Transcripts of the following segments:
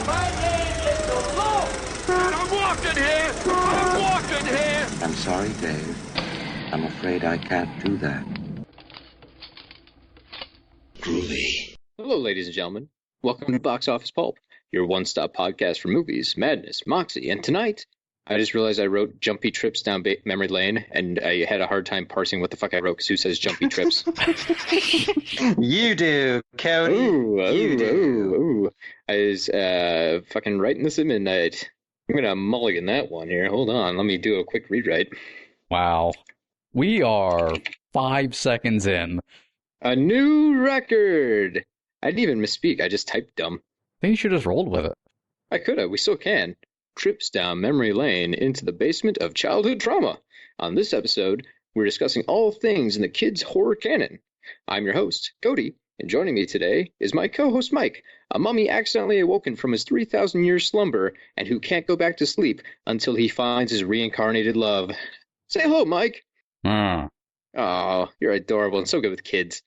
My name is the Law. And I'm walking here. I'm walking here. I'm sorry, Dave. I'm afraid I can't do that. Groovy. Hello, ladies and gentlemen. Welcome to Box Office Pulp, your one-stop podcast for movies, madness, moxie, and tonight, I just realized I wrote Jumpy Trips Down Memory Lane, and I had a hard time parsing what the fuck I wrote, because who says Jumpy Trips? You do, Cody. You do. I was fucking writing this at midnight. I'm going to mulligan that one here. Hold on, let me do a quick rewrite. Wow. We are 5 seconds in. A new record! I didn't even misspeak, I just typed dumb. I think you should have rolled with it. I could have, we still can. Trips down memory lane into the basement of childhood trauma. On this episode, we're discussing all things in the kids' horror canon. I'm your host, Cody, and joining me today is my co-host Mike, a mummy accidentally awoken from his 3,000-year slumber and who can't go back to sleep until he finds his reincarnated love. Say hello, Mike. Oh, you're adorable and so good with kids.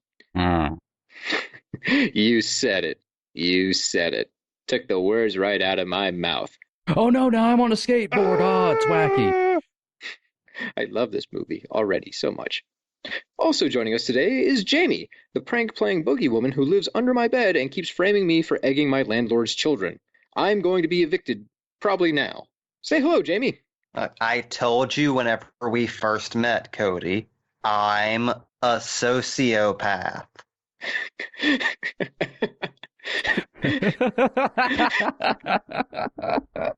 You said it. You said it. Took the words right out of my mouth. Oh no, now I'm on a skateboard. Oh, it's wacky. I love this movie already so much. Also joining us today is Jamie, the prank-playing boogie woman who lives under my bed and keeps framing me for egging my landlord's children. I'm going to be evicted, probably now. Say hello, Jamie. I told you whenever we first met, Cody, I'm a sociopath.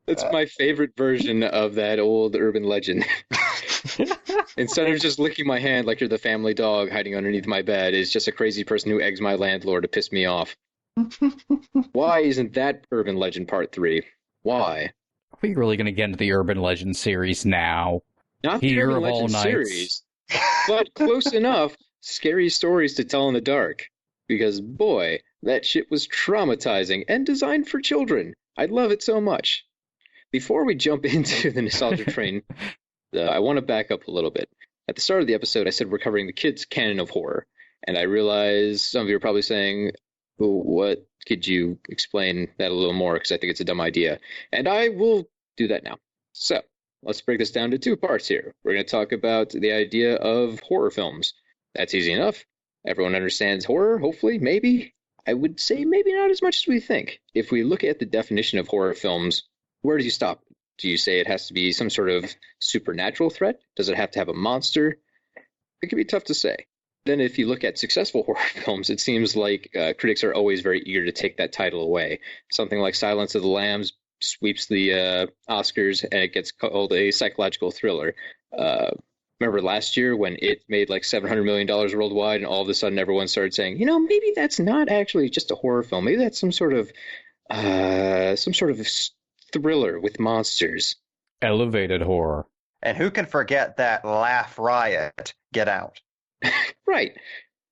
That's my favorite version of that old urban legend. Instead of just licking my hand like you're the family dog hiding underneath my bed, is just a crazy person who eggs my landlord to piss me off. Why isn't that urban legend part 3? Why? Are we really going to get into the urban legend series now? Not the Here urban of all legend nights. series, but close enough. Scary stories to tell in the dark. Because, boy, that shit was traumatizing and designed for children. I love it so much. Before we jump into the nostalgia train, I want to back up a little bit. At the start of the episode, I said we're covering the kids' canon of horror. And I realize some of you are probably saying, what, could you explain that a little more? Because I think it's a dumb idea. And I will do that now. So, let's break this down to 2 parts here. We're going to talk about the idea of horror films. That's easy enough. Everyone understands horror, hopefully, maybe. I would say maybe not as much as we think. If we look at the definition of horror films, where do you stop? Do you say it has to be some sort of supernatural threat? Does it have to have a monster? It can be tough to say. Then if you look at successful horror films, it seems like critics are always very eager to take that title away. Something like Silence of the Lambs sweeps the Oscars, and it gets called a psychological thriller. Remember last year when it made like $700 million worldwide, and all of a sudden everyone started saying, maybe that's not actually just a horror film. Maybe that's some sort of thriller with monsters. Elevated horror. And who can forget that laugh riot? Get Out. Right.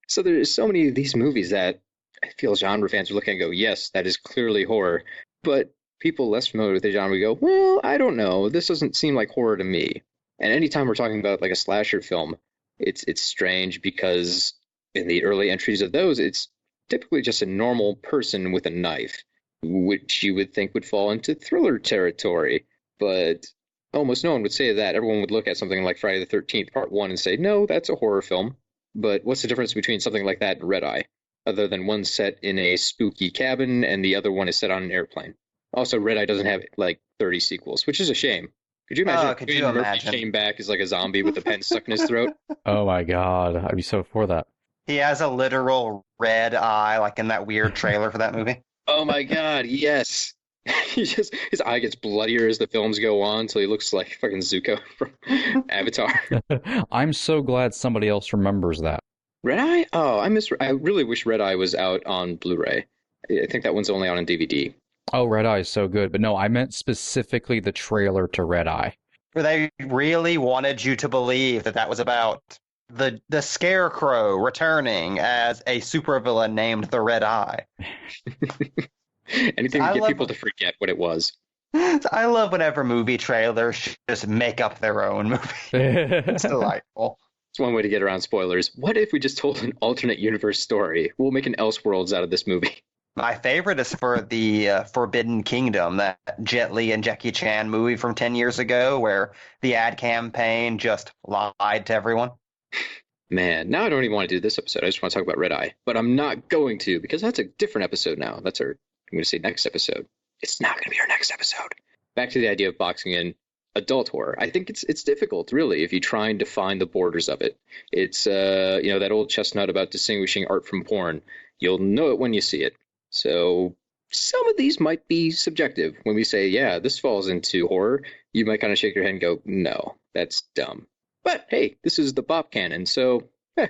So there's so many of these movies that I feel genre fans are looking and go, yes, that is clearly horror. But people less familiar with the genre go, well, I don't know. This doesn't seem like horror to me. And anytime we're talking about like a slasher film, it's strange because in the early entries of those, it's typically just a normal person with a knife, which you would think would fall into thriller territory. But almost no one would say that. Everyone would look at something like Friday the 13th Part 1 and say, no, that's a horror film. But what's the difference between something like that and Red Eye? Other than one set in a spooky cabin and the other one is set on an airplane. Also, Red Eye doesn't have like 30 sequels, which is a shame. Could you imagine if Murphy came back as like a zombie with a pen stuck in his throat? Oh my god, I'd be so for that. He has a literal red eye, like in that weird trailer for that movie. Oh my god, yes. His eye gets bloodier as the films go on until he looks like fucking Zuko from Avatar. I'm so glad somebody else remembers that. Red Eye? Oh, I really wish Red Eye was out on Blu-ray. I think that one's only out on DVD. Oh, Red Eye is so good. But no, I meant specifically the trailer to Red Eye. Where they really wanted you to believe that was about the Scarecrow returning as a supervillain named the Red Eye. Anything to get people to forget what it was. I love whenever movie trailers just make up their own movie. It's delightful. It's one way to get around spoilers. What if we just told an alternate universe story? We'll make an Elseworlds out of this movie. My favorite is for the Forbidden Kingdom, that Jet Li and Jackie Chan movie from 10 years ago where the ad campaign just lied to everyone. Man, now I don't even want to do this episode. I just want to talk about Red Eye. But I'm not going to, because that's a different episode now. That's our, I'm going to say next episode. It's not going to be our next episode. Back to the idea of boxing in adult horror. I think it's difficult, really, if you try and define the borders of it. It's, that old chestnut about distinguishing art from porn. You'll know it when you see it. So some of these might be subjective. When we say, yeah, this falls into horror, you might kind of shake your head and go, no, that's dumb. But hey, this is the Bop Canon, so we'll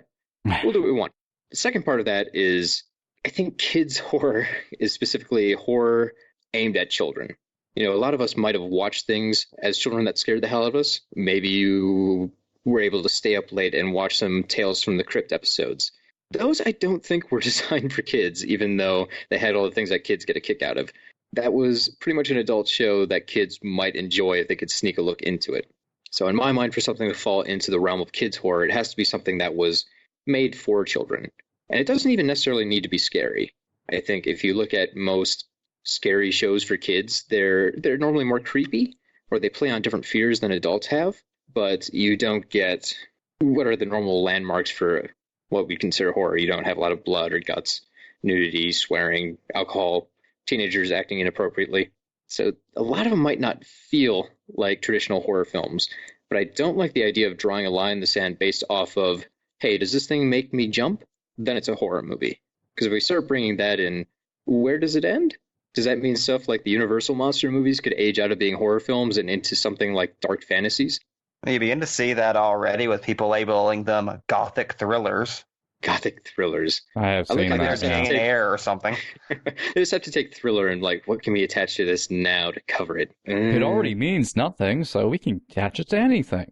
do what we want. The second part of that is, I think kids' horror is specifically horror aimed at children. A lot of us might have watched things as children that scared the hell out of us. Maybe you were able to stay up late and watch some Tales from the Crypt episodes. Those I don't think were designed for kids, even though they had all the things that kids get a kick out of. That was pretty much an adult show that kids might enjoy if they could sneak a look into it. So in my mind, for something to fall into the realm of kids' horror, it has to be something that was made for children. And it doesn't even necessarily need to be scary. I think if you look at most scary shows for kids, they're normally more creepy, or they play on different fears than adults have, but you don't get what are the normal landmarks for what we consider horror. You don't have a lot of blood or guts, nudity, swearing, alcohol, teenagers acting inappropriately. So a lot of them might not feel like traditional horror films, but I don't like the idea of drawing a line in the sand based off of, hey, does this thing make me jump? Then it's a horror movie. Because if we start bringing that in, where does it end? Does that mean stuff like the Universal monster movies could age out of being horror films and into something like dark fantasies? You begin to see that already with people labeling them gothic thrillers. Gothic thrillers. I have Like seen they're that. Jane Yeah. Eyre or something. They just have to take thriller and what can we attach to this now to cover it? It already means nothing, so we can attach it to anything.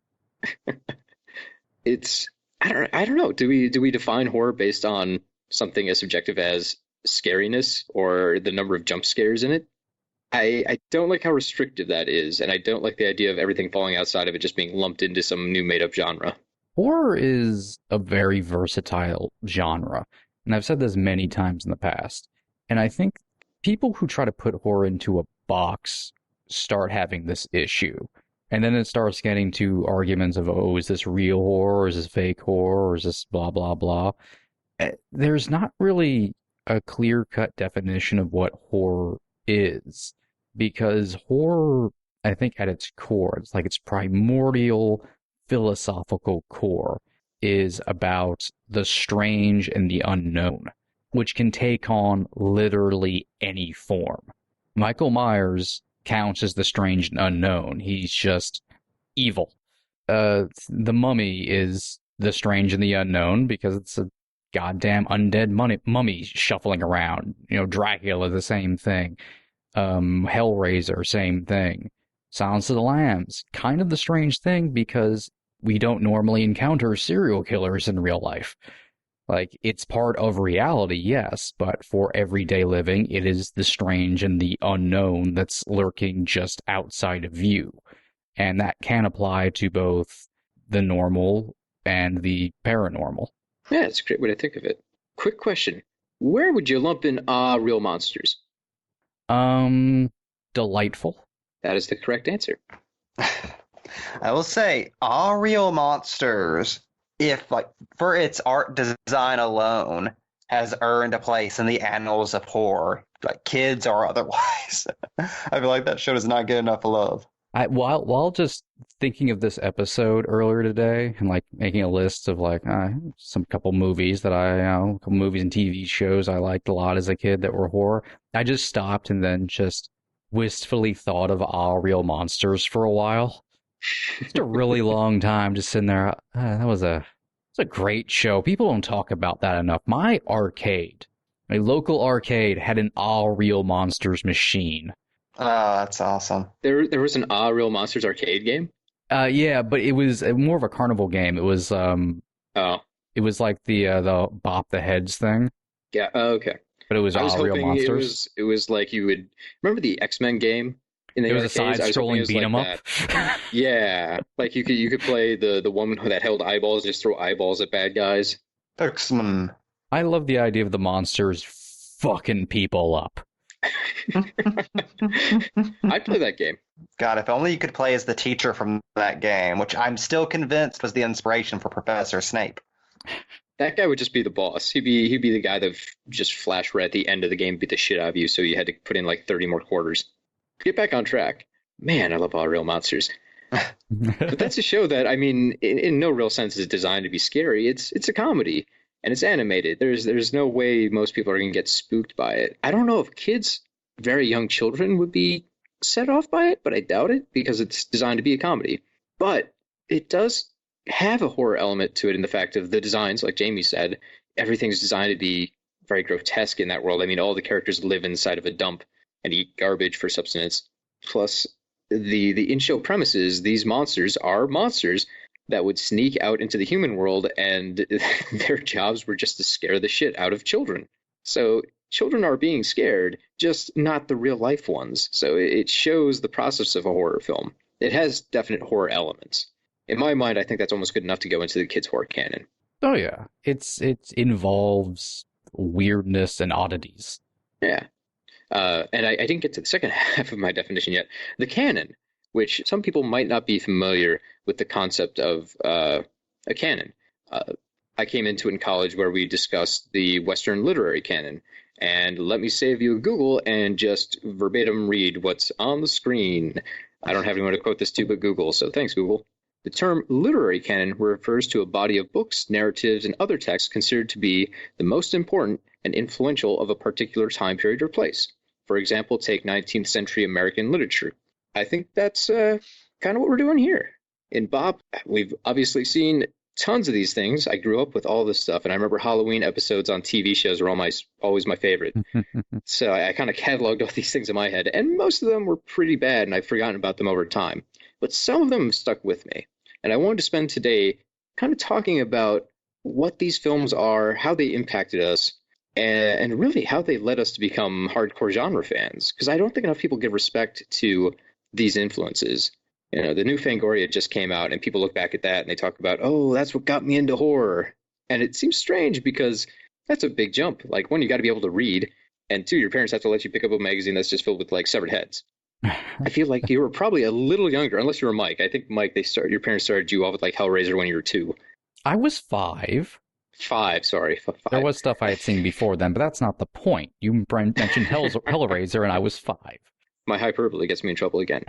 It's I don't know. Do we define horror based on something as subjective as scariness or the number of jump scares in it? I don't like how restrictive that is, and I don't like the idea of everything falling outside of it just being lumped into some new made-up genre. Horror is a very versatile genre, and I've said this many times in the past. And I think people who try to put horror into a box start having this issue. And then it starts getting to arguments of, oh, is this real horror, or is this fake horror, or is this blah, blah, blah. There's not really a clear-cut definition of what horror is, because horror, I think at its core, it's like its primordial philosophical core is about the strange and the unknown, which can take on literally any form. Michael Myers counts as the strange and unknown. He's just evil. The Mummy is the strange and the unknown because it's a goddamn undead mummy shuffling around. Dracula, the same thing. Hellraiser, same thing. Silence of the Lambs, kind of the strange thing because we don't normally encounter serial killers in real life. Like, it's part of reality, yes, but for everyday living, it is the strange and the unknown that's lurking just outside of view. And that can apply to both the normal and the paranormal. Yeah, it's a great way to think of it. Quick question. Where would you lump in real monsters? Delightful. That is the correct answer. I will say, all real monsters, if for its art design alone, has earned a place in the annals of horror, like kids or otherwise. I feel like that show does not get enough love. While just thinking of this episode earlier today and making a list of some couple movies that couple movies and TV shows I liked a lot as a kid that were horror, I just stopped and then just wistfully thought of All Real Monsters for a while. It's a really long time just sitting there. That was a great show. People don't talk about that enough. My local arcade had an All Real Monsters machine. Oh, that's awesome. There was an Real Monsters arcade game? Yeah, but it was more of a carnival game. It was it was like the Bop the Heads thing. Yeah, okay. But it was I was All Real hoping Monsters. it was like you would remember the X-Men game in the It was arcades? a side-scrolling beat 'em up. Yeah, like you could play the woman that held eyeballs, just throw eyeballs at bad guys. X-Men. I love the idea of the monsters fucking people up. I'd play that game. God, if only you could play as the teacher from that game, which I'm still convinced was the inspiration for Professor Snape. That guy would just be the boss. He'd be the guy that just flash red at the end of the game, beat the shit out of you, so you had to put in like 30 more quarters. Get back on track. Man, I love All Real Monsters. But that's a show that, I mean, in no real sense is designed to be scary. It's a comedy, and it's animated. There's no way most people are going to get spooked by it. I don't know if kids, very young children, would be set off by it, but I doubt it because it's designed to be a comedy. But it does have a horror element to it in the fact of the designs, like Jamie said. Everything's designed to be very grotesque in that world. I mean, all the characters live inside of a dump and eat garbage for subsistence. Plus, the in-show premises, these monsters are monsters that would sneak out into the human world, and their jobs were just to scare the shit out of children. So children are being scared, just not the real life ones. So it shows the process of a horror film. It has definite horror elements. In my mind, I think that's almost good enough to go into the kids' horror canon. Oh yeah, it involves weirdness and oddities. Yeah. And I didn't get to the second half of my definition yet. The canon, which some people might not be familiar with the concept of a canon. I came into it in college where we discussed the Western literary canon. And let me save you a Google and just verbatim read what's on the screen. I don't have anyone to quote this to but Google, so thanks, Google. The term literary canon refers to a body of books, narratives, and other texts considered to be the most important and influential of a particular time period or place. For example, take 19th century American literature. I think that's kind of what we're doing here. In Bob, we've obviously seen tons of these things. I grew up with all this stuff, and I remember Halloween episodes on TV shows were always my favorite. So I kind of cataloged all these things in my head, and most of them were pretty bad, and I've forgotten about them over time. But some of them stuck with me. And I wanted to spend today kind of talking about what these films are, how they impacted us, and really how they led us to become hardcore genre fans. Because I don't think enough people give respect to these influences. You know, the new Fangoria just came out, and people look back at that and they talk about, oh, that's what got me into horror. And it seems strange because that's a big jump. Like, one, you got to be able to read, and two, your parents have to let you pick up a magazine that's just filled with like severed heads. I feel like you were probably a little younger, unless you were Mike. I think Mike, your parents started you off with like Hellraiser when you were 2. I was 5. 5, sorry. 5. There was stuff I had seen before then, but that's not the point. You mentioned Hellraiser, and I was 5. My hyperbole gets me in trouble again.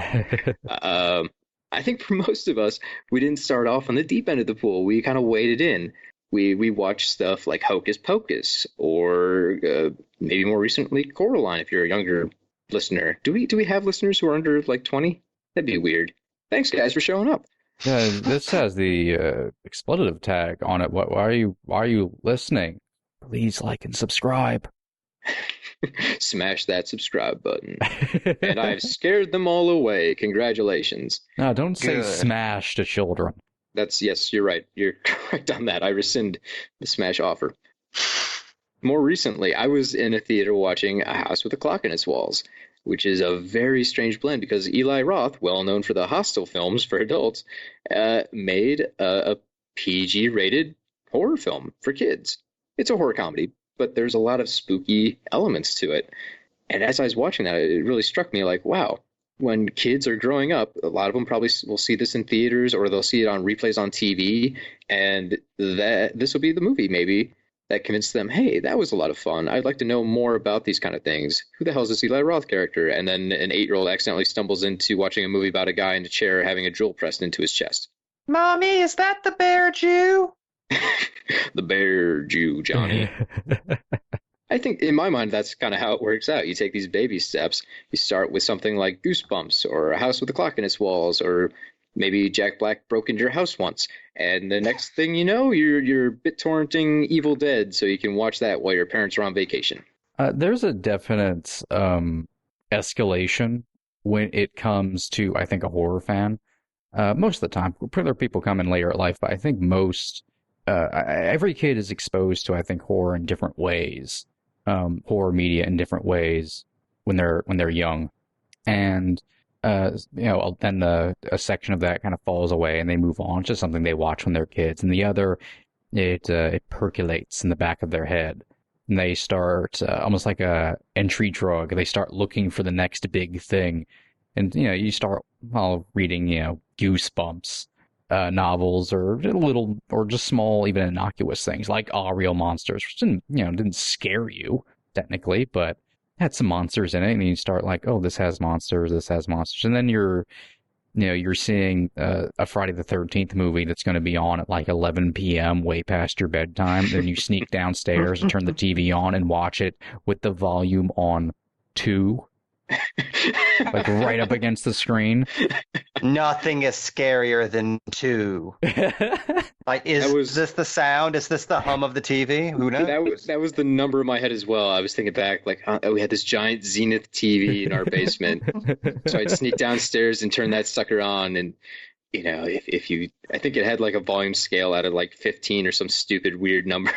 I think for most of us, we didn't start off on the deep end of the pool. We kind of waded in. We watched stuff like Hocus Pocus, or maybe more recently Coraline, if you're a younger listener. Do we have listeners who are under like 20? That'd be weird. Thanks, guys, for showing up. This has the expletive tag on it. Why are you listening? Please like and subscribe. Smash that subscribe button. And I've scared them all away. Congratulations. No, don't say Good. smash to children. Yes, you're right. You're correct on that. I rescind the smash offer. More recently, I was in a theater watching A House with a Clock in Its Walls, which is a very strange blend because Eli Roth, well known for the Hostel films for adults, made a PG-rated horror film for kids. It's a horror comedy, but there's a lot of spooky elements to it. And as I was watching that, it really struck me like, wow, when kids are growing up, a lot of them probably will see this in theaters or they'll see it on replays on TV, and this will be the movie maybe that convinced them, hey, that was a lot of fun. I'd like to know more about these kind of things. Who the hell is this Eli Roth character? And then an 8-year-old accidentally stumbles into watching a movie about a guy in a chair having a drill pressed into his chest. Mommy, is that the bear Jew? The bear Jew, Johnny. I think in my mind, that's kind of how it works out. You take these baby steps. You start with something like Goosebumps or A House with a Clock in Its Walls, or maybe Jack Black broke into your house once. And the next thing you know, you're BitTorrenting Evil Dead so you can watch that while your parents are on vacation. There's a definite escalation when it comes to, I think, a horror fan. Most of the time, other people come in later in life, but I think every kid is exposed to, I think, horror in different ways, horror media in different ways when they're young, and then a section of that kind of falls away and they move on to something they watch when they're kids, and the other it percolates in the back of their head. and they start almost like a entry drug. They start looking for the next big thing, and you start reading Goosebumps novels or little or just small, even innocuous things like Real Monsters, which didn't scare you technically, but had some monsters in it, and you start like, oh, this has monsters, and then you're seeing a Friday the 13th movie that's going to be on at like 11 p.m. way past your bedtime. Then you sneak downstairs and turn the TV on and watch it with the volume on 2, like right up against the screen. Nothing is scarier than 2. Like, is this the sound? Is this the hum of the TV? Who knows? That was the number in my head as well. I was thinking back, like, we had this giant Zenith TV in our basement. So I'd sneak downstairs and turn that sucker on. And, I think it had like a volume scale out of like 15 or some stupid weird number.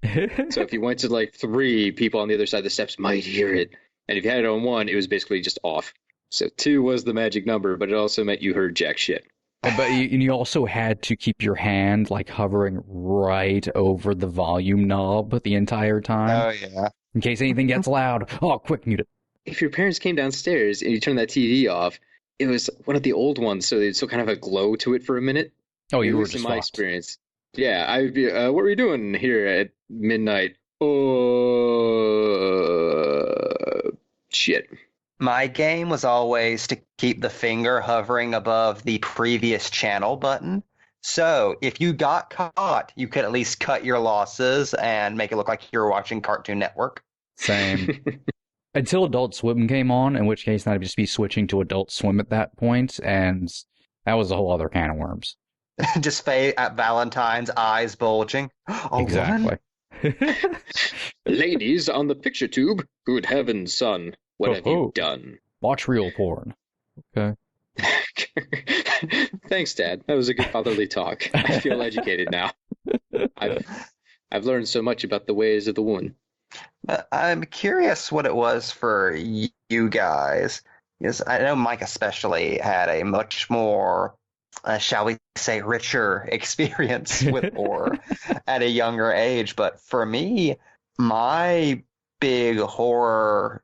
So if you went to like 3, people on the other side of the steps might hear it. And if you had it on 1, it was basically just off. So 2 was the magic number, but it also meant you heard jack shit. But you also had to keep your hand like hovering right over the volume knob the entire time. Oh, yeah. In case anything gets loud. Oh, quick, mute it. If your parents came downstairs and you turned that TV off, it was one of the old ones, so it still kind of a glow to it for a minute. Oh, you were just in my experience. Yeah, I'd be, what were you doing here at midnight? Oh, shit. My game was always to keep the finger hovering above the previous channel button. So if you got caught, you could at least cut your losses and make it look like you were watching Cartoon Network. Same. Until Adult Swim came on, in which case I'd just be switching to Adult Swim at that point, and that was a whole other can of worms. Just Faye at Valentine's, eyes bulging. Exactly. Ladies on the picture tube. Good heavens, son. What have you done? Watch real porn. Okay. Thanks, Dad. That was a good fatherly talk. I feel educated now. I've learned so much about the ways of the woman. I'm curious what it was for you guys. Because I know Mike especially had a much more, shall we say, richer experience with horror at a younger age. But for me, my big horror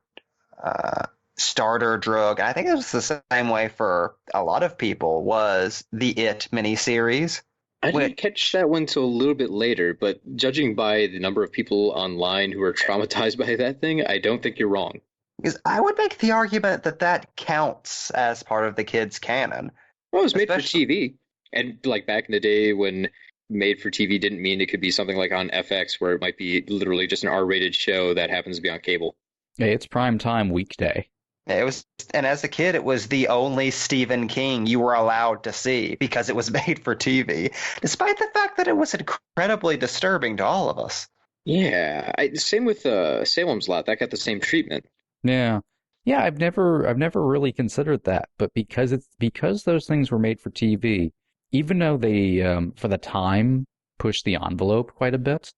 starter drug, and I think it was the same way for a lot of people, was the It miniseries. I didn't catch that one till a little bit later, but judging by the number of people online who are traumatized by that thing, I don't think you're wrong. Because I would make the argument that counts as part of the kids' canon. Well, it was made for TV. And like back in the day when made for TV didn't mean it could be something like on FX where it might be literally just an R-rated show that happens to be on cable. Hey, it's prime time weekday. It was, and as a kid, it was the only Stephen King you were allowed to see because it was made for TV, despite the fact that it was incredibly disturbing to all of us. Yeah, same with Salem's Lot. That got the same treatment. Yeah, I've never really considered that, but because those things were made for TV, even though they for the time pushed the envelope quite a bit,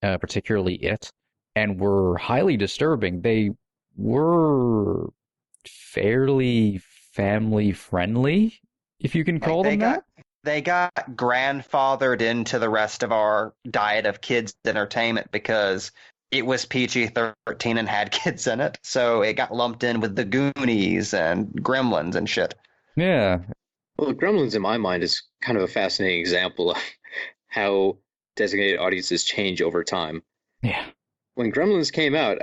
particularly It, and were highly disturbing, they were fairly family friendly, if you can call them that. They got grandfathered into the rest of our diet of kids entertainment because it was PG-13 and had kids in it, so it got lumped in with the Goonies and Gremlins and shit. Yeah. Well, Gremlins in my mind is kind of a fascinating example of how designated audiences change over time. Yeah. When Gremlins came out,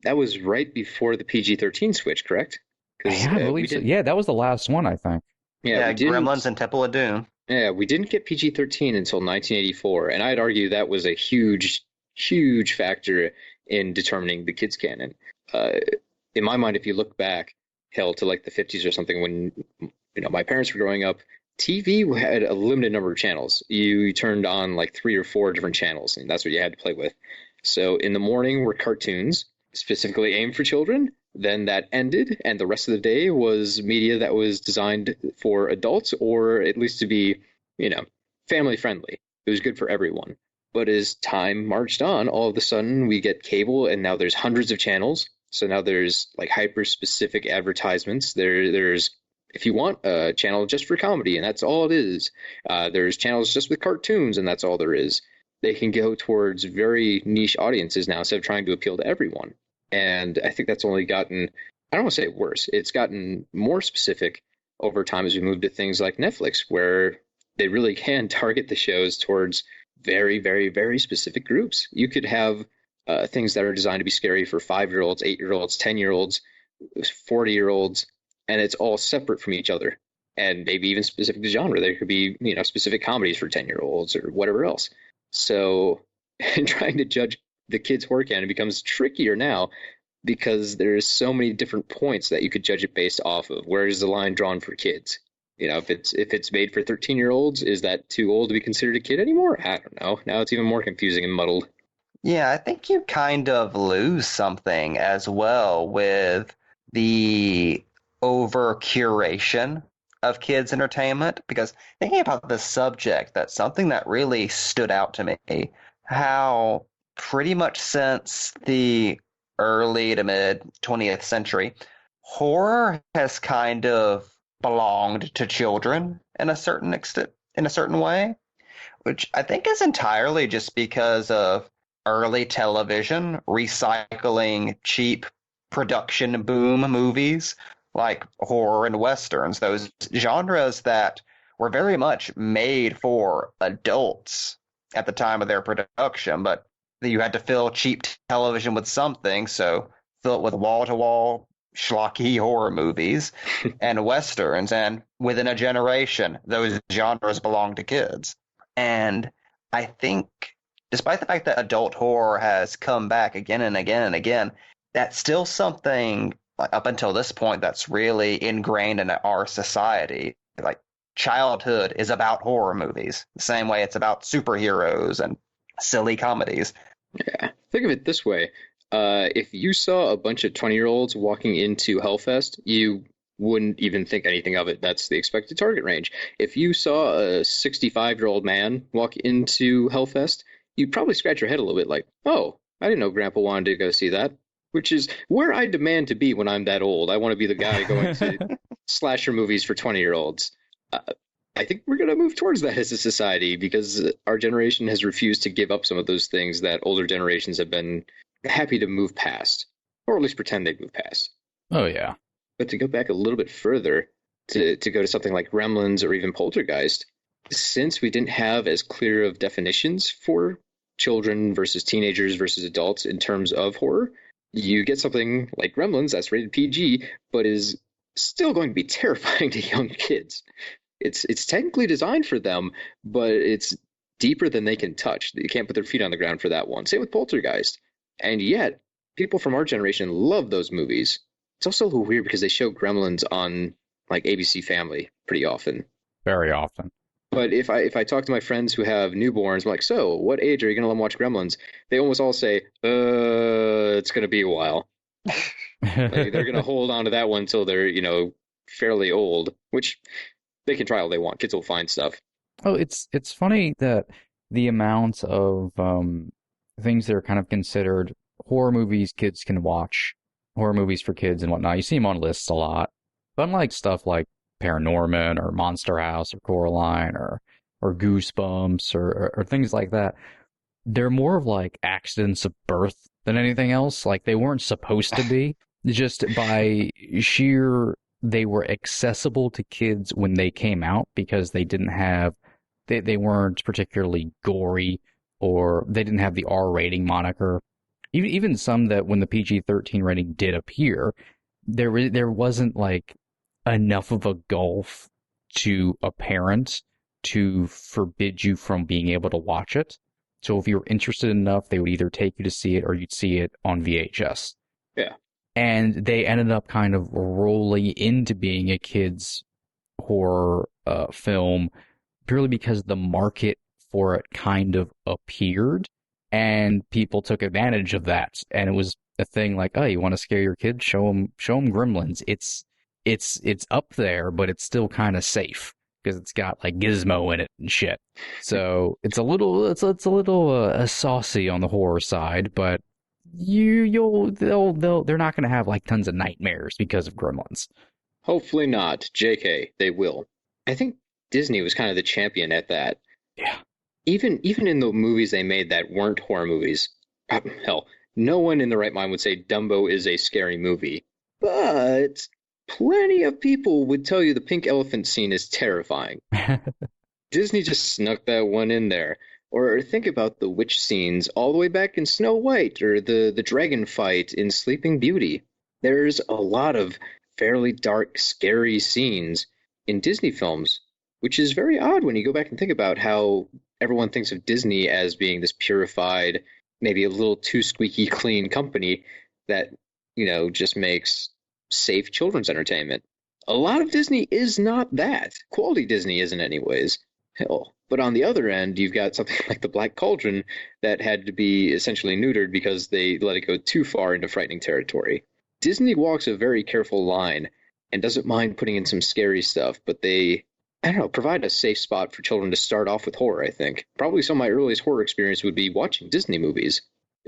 that was right before the PG-13 switch, correct? Yeah, I believe so. Yeah, that was the last one, I think. Yeah, Gremlins and Temple of Doom. Yeah, we didn't get PG-13 until 1984, and I'd argue that was a huge, huge factor in determining the kids' canon. In my mind, if you look back, hell, to like the 50s or something, when my parents were growing up, TV had a limited number of channels. You turned on like 3 or 4 different channels, and that's what you had to play with. So in the morning were cartoons, specifically aimed for children. Then that ended, and the rest of the day was media that was designed for adults, or at least to be, family friendly. It was good for everyone. But as time marched on, all of a sudden we get cable, and now there's hundreds of channels. So now there's like hyper specific advertisements. There's, if you want, a channel just for comedy, and that's all it is. There's channels just with cartoons, and that's all there is. they can go towards very niche audiences now instead of trying to appeal to everyone. And I think that's only gotten, I don't want to say worse, it's gotten more specific over time as we move to things like Netflix, where they really can target the shows towards very, very, very specific groups. You could have things that are designed to be scary for 5-year-olds, 8-year-olds, 10-year-olds, 40-year-olds, and it's all separate from each other. And maybe even specific to genre. There could be, specific comedies for 10-year-olds or whatever else. So trying to judge the kids' horror canon becomes trickier now because there's so many different points that you could judge it based off of. Where is the line drawn for kids? If it's made for 13-year-olds, is that too old to be considered a kid anymore? I don't know. Now it's even more confusing and muddled. Yeah, I think you kind of lose something as well with the over curation of kids' entertainment, because thinking about this subject, that's something that really stood out to me. How pretty much since the early to mid 20th century, horror has kind of belonged to children in a certain extent, in a certain way, which I think is entirely just because of early television recycling cheap production boom movies like horror and westerns, those genres that were very much made for adults at the time of their production, but you had to fill cheap television with something, so fill it with wall-to-wall schlocky horror movies and westerns, and within a generation, those genres belong to kids. And I think, despite the fact that adult horror has come back again and again and again, that's still something, like, up until this point, that's really ingrained in our society. Like, childhood is about horror movies, the same way it's about superheroes and silly comedies. Yeah. Think of it this way. If you saw a bunch of 20-year-olds walking into Hellfest, you wouldn't even think anything of it. That's the expected target range. If you saw a 65-year-old man walk into Hellfest, you'd probably scratch your head a little bit like, oh, I didn't know Grandpa wanted to go see that, which is where I demand to be when I'm that old. I want to be the guy going to slasher movies for 20-year-olds. I think we're going to move towards that as a society because our generation has refused to give up some of those things that older generations have been happy to move past, or at least pretend they've moved past. Oh, yeah. But to go back a little bit further, to go to something like Gremlins or even Poltergeist, since we didn't have as clear of definitions for children versus teenagers versus adults in terms of horror, you get something like Gremlins that's rated PG, but is still going to be terrifying to young kids. It's technically designed for them, but it's deeper than they can touch. They can't put their feet on the ground for that one. Same with Poltergeist. And yet, people from our generation love those movies. It's also a little weird because they show Gremlins on like ABC Family pretty often. Very often. But if I talk to my friends who have newborns, I'm like, so what age are you going to let them watch Gremlins? They almost all say, it's going to be a while. Like, they're going to hold on to that one until they're, fairly old, which they can try all they want. Kids will find stuff. Oh, it's funny that the amount of things that are kind of considered horror movies kids can watch, horror movies for kids and whatnot, you see them on lists a lot. But unlike stuff like Paranorman or Monster House or Coraline or Goosebumps or things like that, they're more of like accidents of birth than anything else. Like, they weren't supposed to be. Just by sheer, they were accessible to kids when they came out because they didn't have, they weren't particularly gory, or they didn't have the R rating moniker. Even some that when the PG-13 rating did appear, there wasn't like enough of a gulf to a parent to forbid you from being able to watch it. So if you were interested enough, they would either take you to see it or you'd see it on VHS. Yeah. And they ended up kind of rolling into being a kid's horror film purely because the market for it kind of appeared and people took advantage of that. And it was a thing like, oh, you want to scare your kids? Show them Gremlins. It's up there, but it's still kind of safe because it's got like Gizmo in it and shit. So it's a little saucy on the horror side, but they're not going to have like tons of nightmares because of Gremlins. Hopefully not. JK, they will. I think Disney was kind of the champion at that. Yeah. even in the movies they made that weren't horror movies, hell, no one in the right mind would say Dumbo is a scary movie. But plenty of people would tell you the pink elephant scene is terrifying. Disney just snuck that one in there. Or think about the witch scenes all the way back in Snow White or the dragon fight in Sleeping Beauty. There's a lot of fairly dark, scary scenes in Disney films, which is very odd when you go back and think about how everyone thinks of Disney as being this purified, maybe a little too squeaky clean company that, just makes safe children's entertainment. A lot of Disney is not that. Quality Disney isn't anyways. Hell. But on the other end, you've got something like the Black Cauldron that had to be essentially neutered because they let it go too far into frightening territory. Disney walks a very careful line and doesn't mind putting in some scary stuff, but they, I don't know, provide a safe spot for children to start off with horror, I think. Probably some of my earliest horror experience would be watching Disney movies.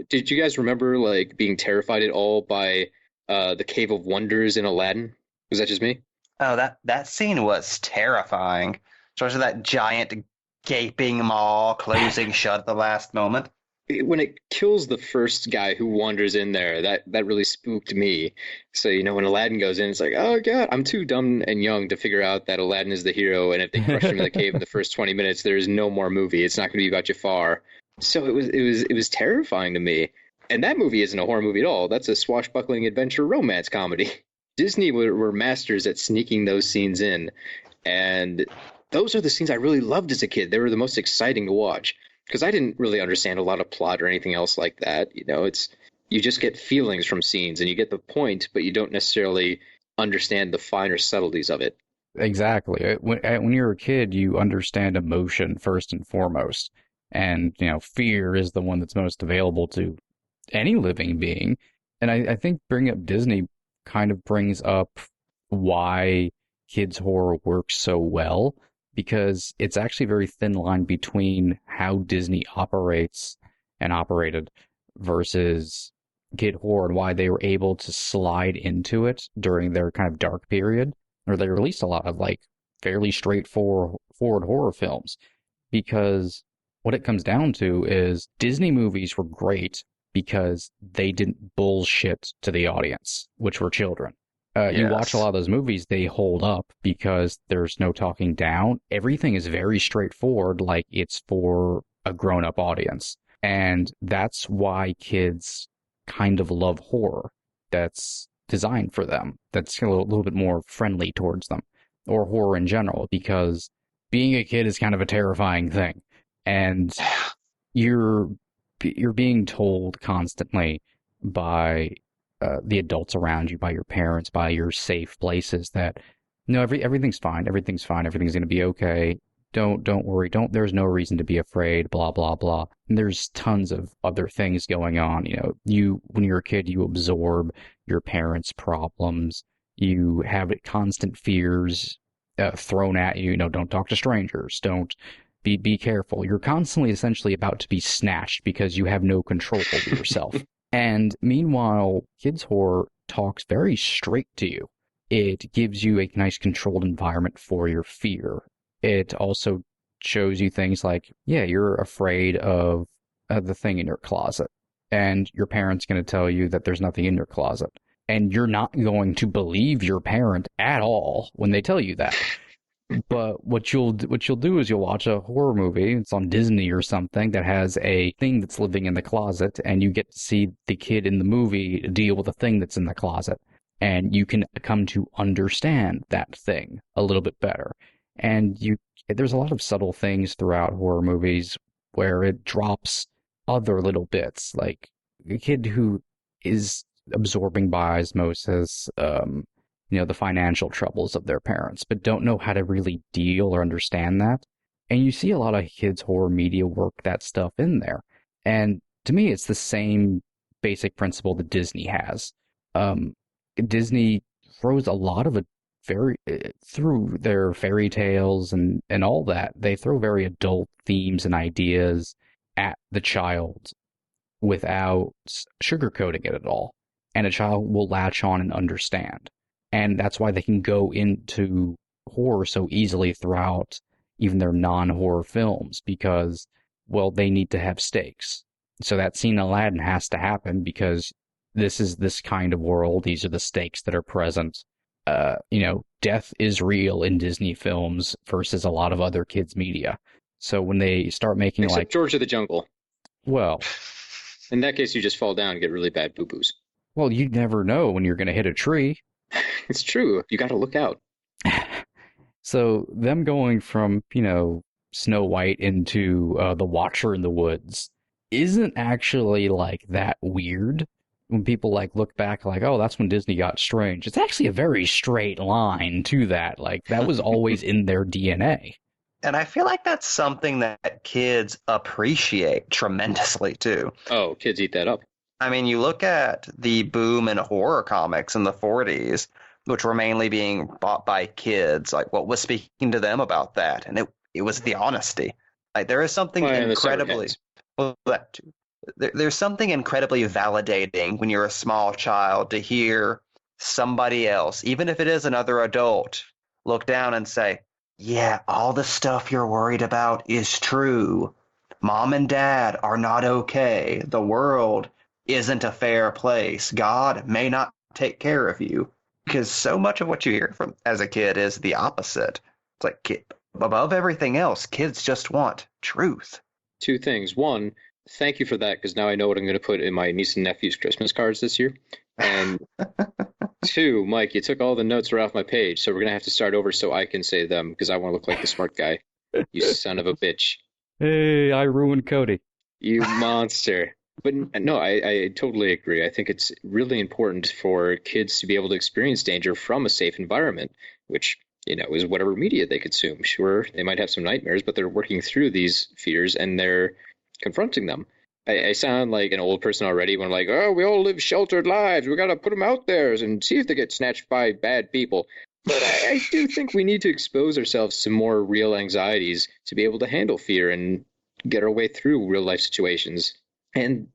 Did you guys remember, being terrified at all by the Cave of Wonders in Aladdin? Was that just me? Oh, that scene was terrifying. Especially that giant gaping maw closing shut at the last moment. When it kills the first guy who wanders in there, that really spooked me. So, when Aladdin goes in, it's like, oh god, I'm too dumb and young to figure out that Aladdin is the hero, and if they crush him in the cave in the first 20 minutes, there is no more movie. It's not going to be about Jafar. So it was terrifying to me. And that movie isn't a horror movie at all. That's a swashbuckling adventure romance comedy. Disney were masters at sneaking those scenes in, and those are the scenes I really loved as a kid. They were the most exciting to watch because I didn't really understand a lot of plot or anything else like that. You just get feelings from scenes and you get the point, but you don't necessarily understand the finer subtleties of it. Exactly. When you're a kid, you understand emotion first and foremost. And, fear is the one that's most available to any living being. And I think bringing up Disney kind of brings up why kids' horror works so well, because it's actually a very thin line between how Disney operates and operated versus kid horror and why they were able to slide into it during their kind of dark period, or they released a lot of fairly straightforward horror films. Because what it comes down to is Disney movies were great because they didn't bullshit to the audience, which were children. You watch a lot of those movies, they hold up because there's no talking down. Everything is very straightforward, like it's for a grown-up audience. And that's why kids kind of love horror that's designed for them, that's a little bit more friendly towards them, or horror in general, because being a kid is kind of a terrifying thing. And you're being told constantly by the adults around you, by your parents, by your safe places that no, everything's fine, everything's going to be okay. Don't worry, there's no reason to be afraid, blah blah blah. And there's tons of other things going on. When you're a kid, you absorb your parents' problems. You have constant fears thrown at you. Don't talk to strangers. Don't be careful. You're constantly essentially about to be snatched because you have no control over yourself. And meanwhile, kids' horror talks very straight to you. It gives you a nice controlled environment for your fear. It also shows you things like, yeah, you're afraid of the thing in your closet, and your parent's going to tell you that there's nothing in your closet. And you're not going to believe your parent at all when they tell you that. But what you'll do is you'll watch a horror movie, it's on Disney or something, that has a thing that's living in the closet, and you get to see the kid in the movie deal with the thing that's in the closet. And you can come to understand that thing a little bit better. And there's a lot of subtle things throughout horror movies where it drops other little bits, like a kid who is absorbing by osmosis, the financial troubles of their parents, but don't know how to really deal or understand that. And you see a lot of kids' horror media work that stuff in there. And to me, it's the same basic principle that Disney has. Disney throws a lot of it through their fairy tales and all that. They throw very adult themes and ideas at the child without sugarcoating it at all. And a child will latch on and understand. And that's why they can go into horror so easily throughout even their non-horror films, because well, they need to have stakes. So that scene in Aladdin has to happen because this is this kind of world. These are the stakes that are present. Death is real in Disney films versus a lot of other kids' media. So when they start making Except George of the Jungle. Well, in that case, you just fall down and get really bad boo-boos. Well, you never know when you're going to hit a tree. It's true. You got to look out. So them going from, Snow White into The Watcher in the Woods isn't actually like that weird. When people look back oh, that's when Disney got strange. It's actually a very straight line to that. That was always in their DNA. And I feel like that's something that kids appreciate tremendously too. Oh, kids eat that up. I mean, you look at the boom in horror comics in the 40s, which were mainly being bought by kids. What was speaking to them about that? And it was the honesty. There is something incredibly there's something incredibly validating when you're a small child to hear somebody else, even if it is another adult, look down and say, yeah, all the stuff you're worried about is true. Mom and Dad are not okay. The world isn't a fair place. God may not take care of you. Because so much of what you hear from as a kid is the opposite. It's above everything else, kids just want truth. Two things. One, thank you for that, because now I know what I'm going to put in my niece and nephew's Christmas cards this year. And two, Mike, you took all the notes right off my page, so we're going to have to start over so I can say them, because I want to look like the smart guy. You son of a bitch. Hey, I ruined Cody. You monster. But no, I totally agree. I think it's really important for kids to be able to experience danger from a safe environment, which, is whatever media they consume. Sure, they might have some nightmares, but they're working through these fears and they're confronting them. I sound like an old person already when I'm like, oh, we all live sheltered lives. We got to put them out there and see if they get snatched by bad people. But I do think we need to expose ourselves to more real anxieties to be able to handle fear and get our way through real life situations. And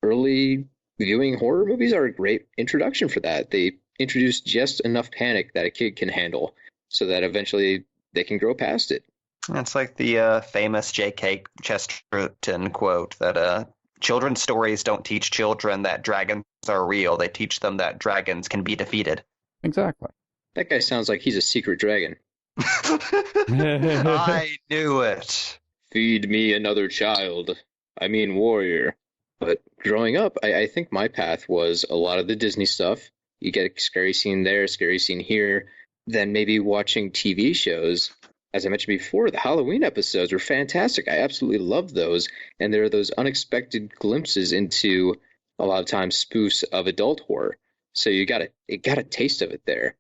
early viewing horror movies are a great introduction for that. They introduce just enough panic that a kid can handle so that eventually they can grow past it. It's like the famous J.K. Chesterton quote that children's stories don't teach children that dragons are real. They teach them that dragons can be defeated. Exactly. That guy sounds like he's a secret dragon. I knew it. Feed me another child. I mean warrior. But growing up, I think my path was a lot of the Disney stuff. You get a scary scene there, scary scene here. Then maybe watching TV shows. As I mentioned before, the Halloween episodes were fantastic. I absolutely loved those. And there are those unexpected glimpses into, a lot of times, spoofs of adult horror. So you got a taste of it there.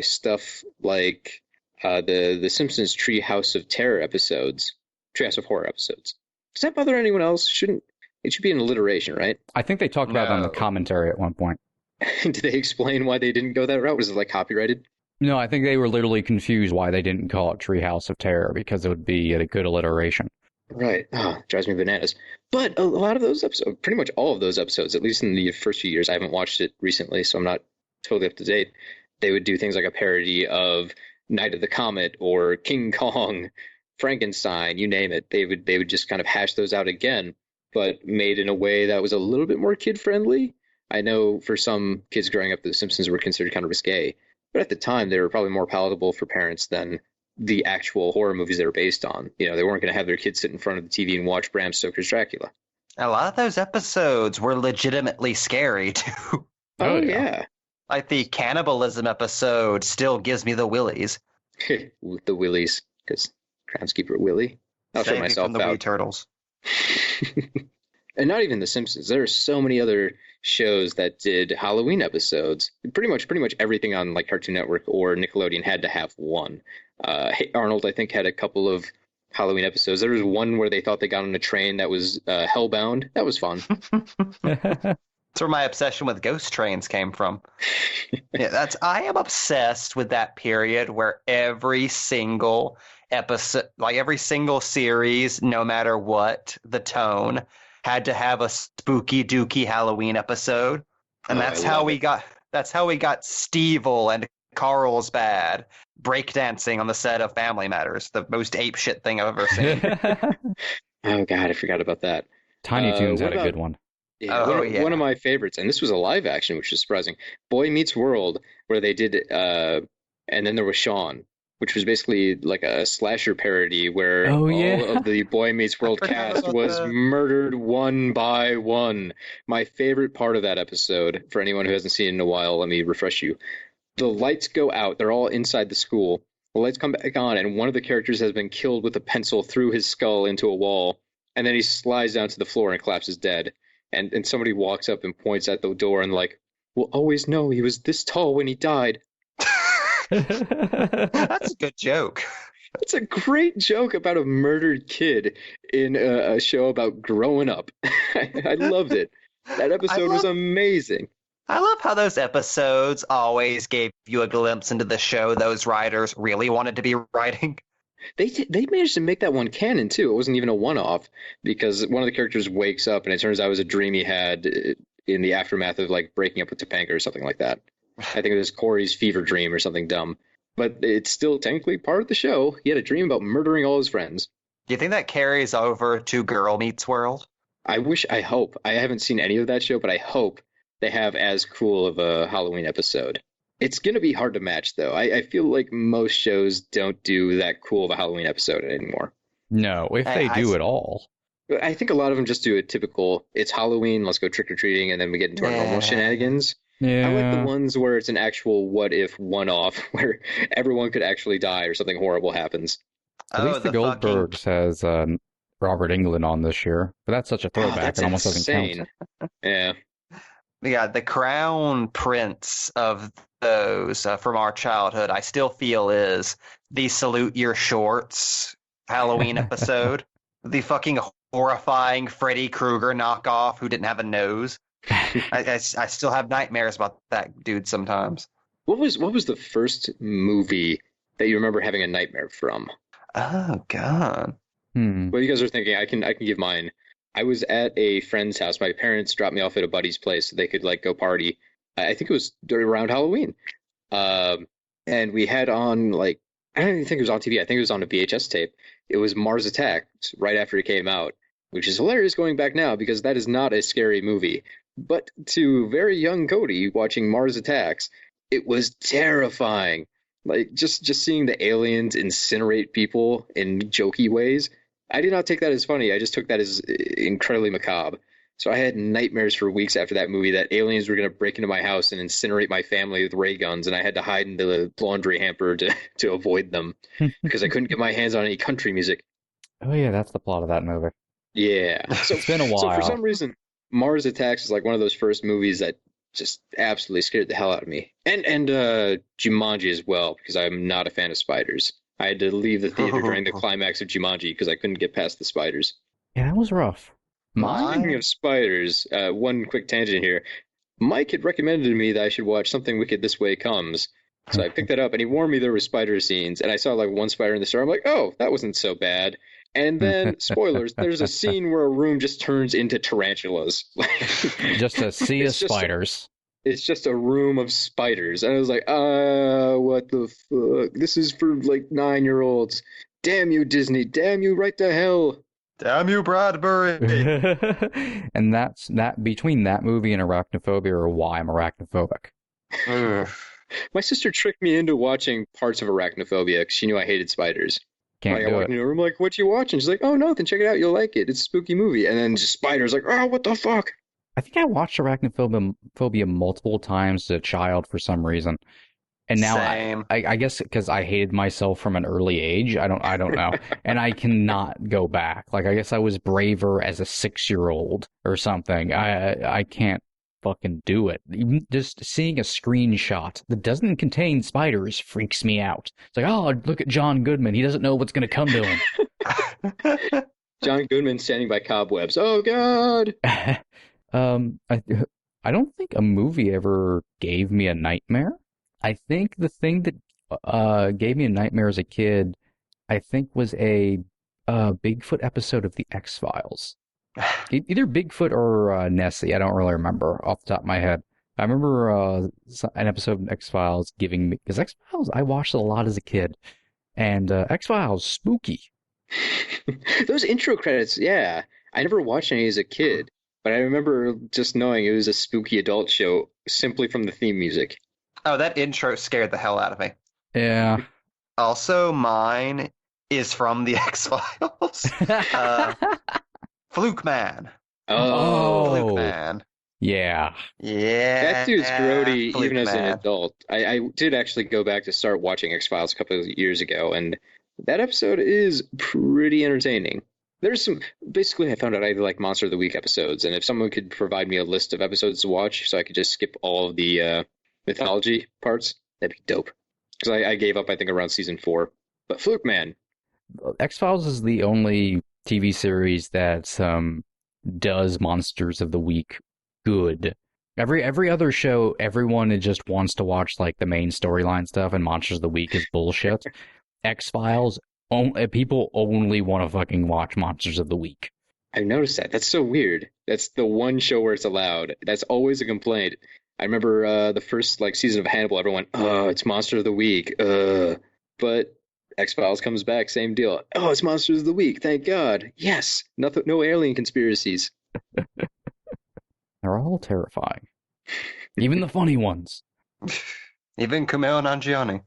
Stuff like the Simpsons Treehouse of Terror episodes. Treehouse of Horror episodes. Does that bother anyone else? It should be an alliteration, right? I think they talked about it on the commentary at one point. Did they explain why they didn't go that route? Was it copyrighted? No, I think they were literally confused why they didn't call it Treehouse of Terror because it would be a good alliteration. Right. Drives me bananas. But a lot of those episodes, pretty much all of those episodes, at least in the first few years, I haven't watched it recently, so I'm not totally up to date. They would do things like a parody of Night of the Comet or King Kong, Frankenstein, you name it. They would just kind of hash those out again, but made in a way that was a little bit more kid-friendly. I know for some kids growing up, The Simpsons were considered kind of risque, but at the time, they were probably more palatable for parents than the actual horror movies they were based on. They weren't going to have their kids sit in front of the TV and watch Bram Stoker's Dracula. A lot of those episodes were legitimately scary, too. Oh, yeah. Like the cannibalism episode still gives me the willies. With the willies, because groundskeeper Willie. I'll show myself from the out. Wee Turtles. And not even The Simpsons. There are so many other shows that did Halloween episodes. Pretty much everything on Cartoon Network or Nickelodeon had to have one. Hey Arnold, I think, had a couple of Halloween episodes. There was one where they thought they got on a train that was hellbound. That was fun. That's where my obsession with ghost trains came from. I am obsessed with that period where every single episode, every single series, no matter what the tone, had to have a spooky dooky Halloween episode. And that's how we got Stevel and Carlsbad breakdancing on the set of Family Matters, the most apeshit thing I've ever seen. Oh God, I forgot about that. Tiny Toons What had a good about one. yeah, Oh, one of my favorites, and this was a live action, which was surprising. Boy Meets World, where they did, and then there was Shaun, which was basically like a slasher parody where Oh, all yeah. of the Boy Meets World forgot cast about was that. murdered one by one. My favorite part of that episode, for anyone who hasn't seen it in a while, let me refresh you. The lights go out. They're all inside the school. The lights come back on, and one of the characters has been killed with a pencil through his skull into a wall, and then he slides down to the floor and collapses dead. And somebody walks up and points at the door and like, we'll always know he was this tall when he died. That's a good joke. It's a great joke about a murdered kid in a show about growing up. I loved it. That episode was amazing. I love how those episodes always gave you a glimpse into the show those writers really wanted to be writing. They managed to make that one canon too. It wasn't even a one-off because one of the characters wakes up and it turns out it was a dream he had in the aftermath of like breaking up with Topanga or something like that. I think it was Corey's fever dream or something dumb. But it's still technically part of the show. He had a dream about murdering all his friends. Do you think that carries over to Girl Meets World? I hope. I haven't seen any of that show, but I hope they have as cool of a Halloween episode. It's going to be hard to match, though. I feel like most shows don't do that cool of a Halloween episode anymore. No, if they do at all. I think a lot of them just do a typical, it's Halloween, let's go trick-or-treating, and then we get into our normal shenanigans. Yeah. I like the ones where it's an actual what-if one-off, where everyone could actually die or something horrible happens. At least the Goldbergs has Robert Englund on this year. But that's such a throwback, it almost doesn't count. Yeah. Yeah, the crown prince of those from our childhood, I still feel is the Salute Your Shorts Halloween episode. The fucking horrifying Freddy Krueger knockoff who didn't have a nose. I still have nightmares about that dude sometimes. What was the first movie that you remember having a nightmare from? Oh, God. What you guys are thinking, I can give mine. I was at a friend's house. My parents dropped me off at a buddy's place so they could like go party. I think it was around Halloween. And we had on like, I don't even think it was on TV. I think it was on a VHS tape. It was Mars Attacks right after it came out, which is hilarious going back now because that is not a scary movie. But to very young Cody watching Mars Attacks, it was terrifying. Like just seeing the aliens incinerate people in jokey ways. I did not take that as funny. I just took that as incredibly macabre. So I had nightmares for weeks after that movie that aliens were going to break into my house and incinerate my family with ray guns, and I had to hide into the laundry hamper to avoid them because I couldn't get my hands on any country music. Oh yeah, that's the plot of that movie. Yeah. So it's been a while. So for some reason, Mars Attacks is like one of those first movies that just absolutely scared the hell out of me. And Jumanji as well, because I'm not a fan of spiders. I had to leave the theater during the climax of Jumanji because I couldn't get past the spiders. Yeah, that was rough. Speaking of spiders, one quick tangent here. Mike had recommended to me that I should watch Something Wicked This Way Comes. So I picked that up, and he warned me there were spider scenes, and I saw like one spider in the store. I'm like, oh, that wasn't so bad. And then, spoilers, there's a scene where a room just turns into tarantulas. Just a sea of spiders. It's just a room of spiders. And I was like, what the fuck? This is for like 9-year-olds. Damn you, Disney. Damn you right to hell. Damn you, Bradbury. And that's between that movie and Arachnophobia are why I'm arachnophobic. My sister tricked me into watching parts of Arachnophobia because she knew I hated spiders. Can't like, do I walked it. into her room like, what you watching? She's like, oh, nothing. Check it out. You'll like it. It's a spooky movie. And then just spiders like, oh, what the fuck? I think I watched Arachnophobia multiple times as a child for some reason. And now I guess because I hated myself from an early age, I don't know, and I cannot go back. Like I guess I was braver as a 6-year-old or something. I can't fucking do it. Even just seeing a screenshot that doesn't contain spiders freaks me out. It's like, oh, look at John Goodman. He doesn't know what's going to come to him. John Goodman standing by cobwebs. Oh God. I don't think a movie ever gave me a nightmare. I think the thing that gave me a nightmare as a kid, I think, was a Bigfoot episode of The X-Files. Either Bigfoot or Nessie. I don't really remember off the top of my head. I remember an episode of X-Files giving me, because X-Files, I watched it a lot as a kid, and X-Files, spooky. Those intro credits, yeah. I never watched any as a kid, but I remember just knowing it was a spooky adult show simply from the theme music. Oh, that intro scared the hell out of me. Yeah. Also, mine is from the X-Files. Fluke Man. Oh, Fluke Man. Yeah. Yeah. that dude's grody Fluke even as an Man. adult. I did actually go back to start watching X-Files a couple of years ago, and that episode is pretty entertaining. There's some, basically I found out I like Monster of the Week episodes, and if someone could provide me a list of episodes to watch so I could just skip all of the mythology parts, that'd be dope. Because I gave up, I think, around season 4. But Fluke Man. X-Files is the only TV series that does Monsters of the Week good. Every other show, everyone just wants to watch like the main storyline stuff, and Monsters of the Week is bullshit. X-Files, people only want to fucking watch Monsters of the Week. I've noticed that. That's so weird. That's the one show where it's allowed. That's always a complaint. I remember the first like season of Hannibal, everyone went, oh, it's Monster of the Week. But X-Files comes back, same deal. Oh, it's Monsters of the Week. Thank God. Yes. Nothing, no alien conspiracies. They're all terrifying. Even the funny ones. Even Kumail Nanjiani.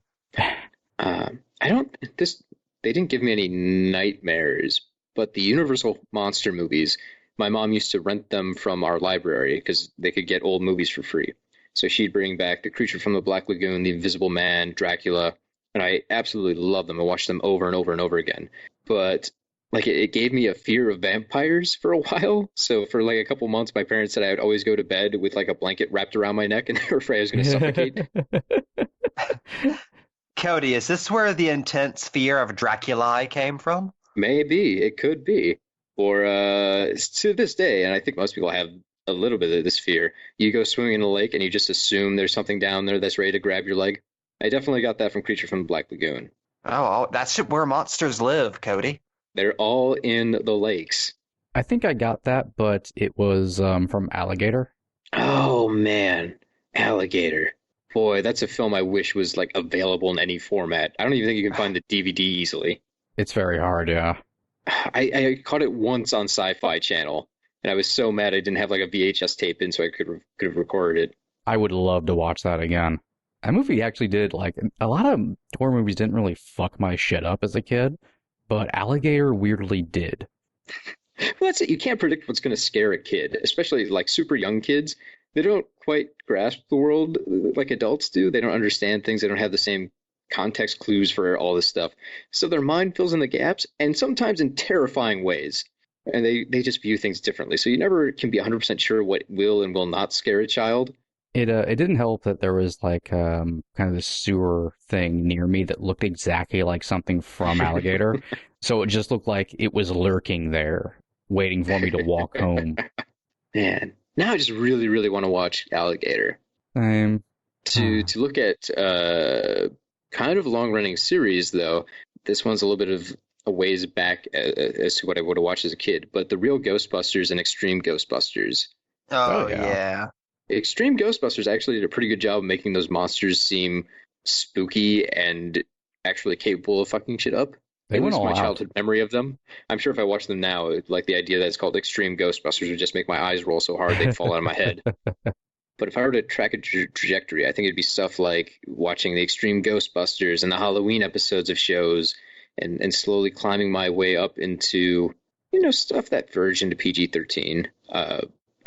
They didn't give me any nightmares, but the Universal Monster movies, my mom used to rent them from our library because they could get old movies for free. So she'd bring back The Creature from the Black Lagoon, The Invisible Man, Dracula, and I absolutely loved them. I watched them over and over and over again. But like it gave me a fear of vampires for a while. So for like a couple months, my parents said I would always go to bed with like a blanket wrapped around my neck, and they were afraid I was going to suffocate. Cody, is this where the intense fear of Draculae came from? Maybe it could be, or to this day, and I think most people have a little bit of this fear. You go swimming in a lake and you just assume there's something down there that's ready to grab your leg. I definitely got that from Creature from the Black Lagoon. Oh, that's where monsters live, Cody. They're all in the lakes. I think I got that, but it was from Alligator. Oh man, Alligator. Boy, that's a film I wish was like available in any format. I don't even think you can find the DVD easily. It's very hard, yeah. I caught it once on Sci-Fi Channel, and I was so mad I didn't have like a VHS tape in so I could have recorded it. I would love to watch that again. That movie actually did, like, a lot of horror movies didn't really fuck my shit up as a kid, but Alligator weirdly did. Well, that's it. You can't predict what's going to scare a kid, especially like super young kids. They don't quite grasp the world like adults do. They don't understand things. They don't have the same context clues for all this stuff. So their mind fills in the gaps, and sometimes in terrifying ways. And they just view things differently. So you never can be 100% sure what will and will not scare a child. It didn't help that there was like kind of this sewer thing near me that looked exactly like something from Alligator. So it just looked like it was lurking there, waiting for me to walk home. Man, now I just really, really want to watch Alligator. To look at kind of long-running series, though, this one's a little bit of a ways back as to what I would have watched as a kid. But The Real Ghostbusters and Extreme Ghostbusters. Oh, yeah. Extreme Ghostbusters actually did a pretty good job of making those monsters seem spooky and actually capable of fucking shit up. They At went least all my out. childhood memory of them. I'm sure if I watched them now, like the idea that it's called Extreme Ghostbusters would just make my eyes roll so hard they'd fall out of my head. But if I were to track a trajectory, I think it'd be stuff like watching the Extreme Ghostbusters and the Halloween episodes of shows and slowly climbing my way up into, stuff that verged into PG-13.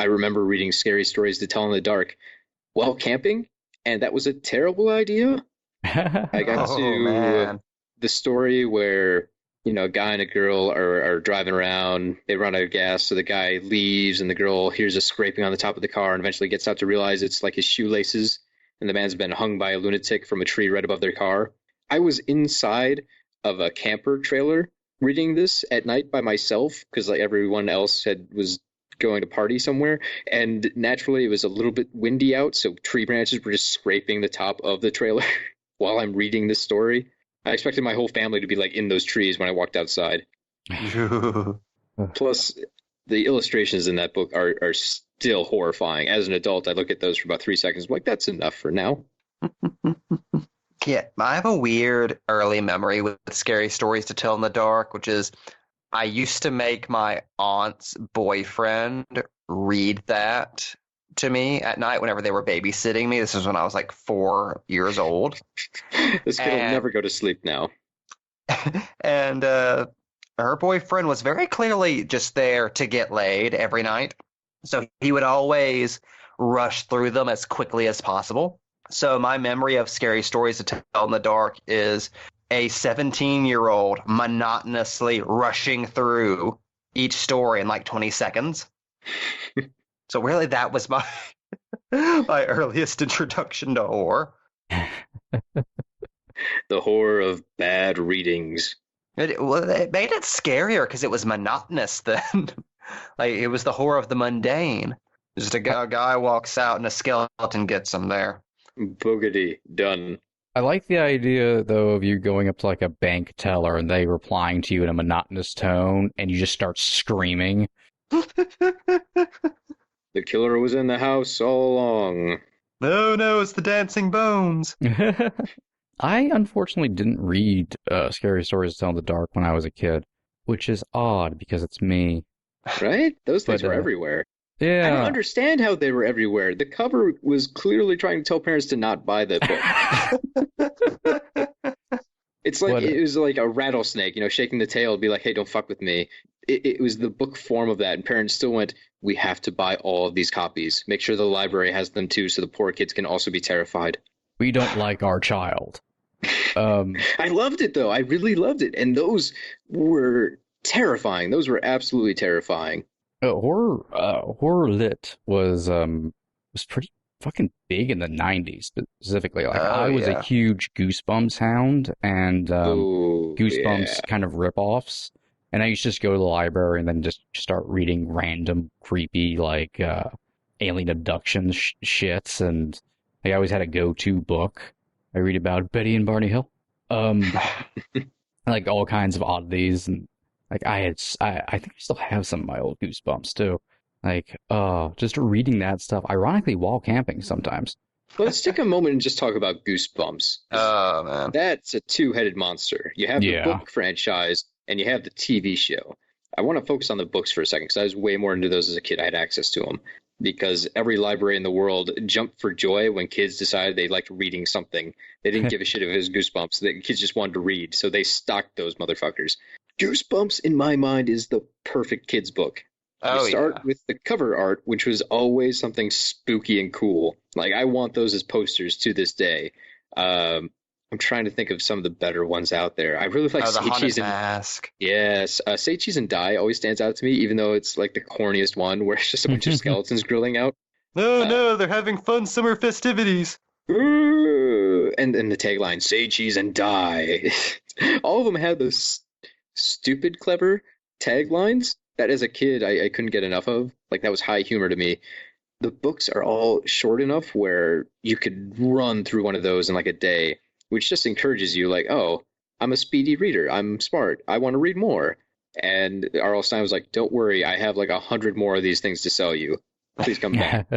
I remember reading Scary Stories to Tell in the Dark while camping, and that was a terrible idea. I got to the story where, a guy and a girl are driving around, they run out of gas, so the guy leaves, and the girl hears a scraping on the top of the car and eventually gets out to realize it's like his shoelaces, and the man's been hung by a lunatic from a tree right above their car. I was inside of a camper trailer reading this at night by myself because like everyone else was going to party somewhere, and naturally it was a little bit windy out, so tree branches were just scraping the top of the trailer while I'm reading this story. I expected my whole family to be like in those trees when I walked outside. Plus, the illustrations in that book are still horrifying. As an adult, I look at those for about 3 seconds. I'm like, that's enough for now. Yeah, I have a weird early memory with scary stories to tell in the dark, which is I used to make my aunt's boyfriend read that to me at night whenever they were babysitting me. This was when I was like 4 years old. This kid will never go to sleep now. And her boyfriend was very clearly just there to get laid every night. So he would always rush through them as quickly as possible. So my memory of scary stories to tell in the dark is a 17-year-old monotonously rushing through each story in like 20 seconds. So really that was my my earliest introduction to horror. The horror of bad readings. It made it scarier because it was monotonous then. Like, it was the horror of the mundane. Just a guy walks out and a skeleton gets him there. Boogity. Done. I like the idea, though, of you going up to like a bank teller and they replying to you in a monotonous tone and you just start screaming. The killer was in the house all along. No, it's the dancing bones. I unfortunately didn't read Scary Stories to Tell in the Dark when I was a kid, which is odd because it's me. Right? Those things But, were everywhere. Yeah. I don't understand how they were everywhere. The cover was clearly trying to tell parents to not buy the book. It's like it was like a rattlesnake, shaking the tail to be like, hey, don't fuck with me. It was the book form of that, and parents still went, we have to buy all of these copies. Make sure the library has them too, so the poor kids can also be terrified. We don't like our child. I loved it, though. I really loved it. And those were terrifying. Those were absolutely terrifying. Horror lit was pretty fucking big in the 90s specifically. Like I was a huge Goosebumps hound and Goosebumps kind of ripoffs. And I used to just go to the library and then just start reading random creepy like alien abduction shits, and I always had a go-to book. I read about Betty and Barney Hill. Like all kinds of oddities, and like I think I still have some of my old Goosebumps too. Like, just reading that stuff, ironically, while camping sometimes. Let's take a moment and just talk about Goosebumps. Oh, man. That's a two-headed monster. You have the book franchise, and you have the TV show. I want to focus on the books for a second, because I was way more into those as a kid. I had access to them. Because every library in the world jumped for joy when kids decided they liked reading something. They didn't give a shit if it was Goosebumps. The kids just wanted to read, so they stocked those motherfuckers. Goosebumps, in my mind, is the perfect kids book. You start with the cover art, which was always something spooky and cool. Like, I want those as posters to this day. I'm trying to think of some of the better ones out there. I really like the Haunted Cheese and Mask. Yes, Say Cheese and Die always stands out to me, even though it's like the corniest one, where it's just a bunch of skeletons grilling out. No, they're having fun summer festivities. And the tagline, Say Cheese and Die. All of them had those stupid, clever taglines that as a kid I couldn't get enough of. Like, that was high humor to me. The books are all short enough where you could run through one of those in like a day, which just encourages you, like, oh, I'm a speedy reader. I'm smart. I want to read more. And R.L. Stine was like, don't worry. I have like 100 more of these things to sell you. Please come back.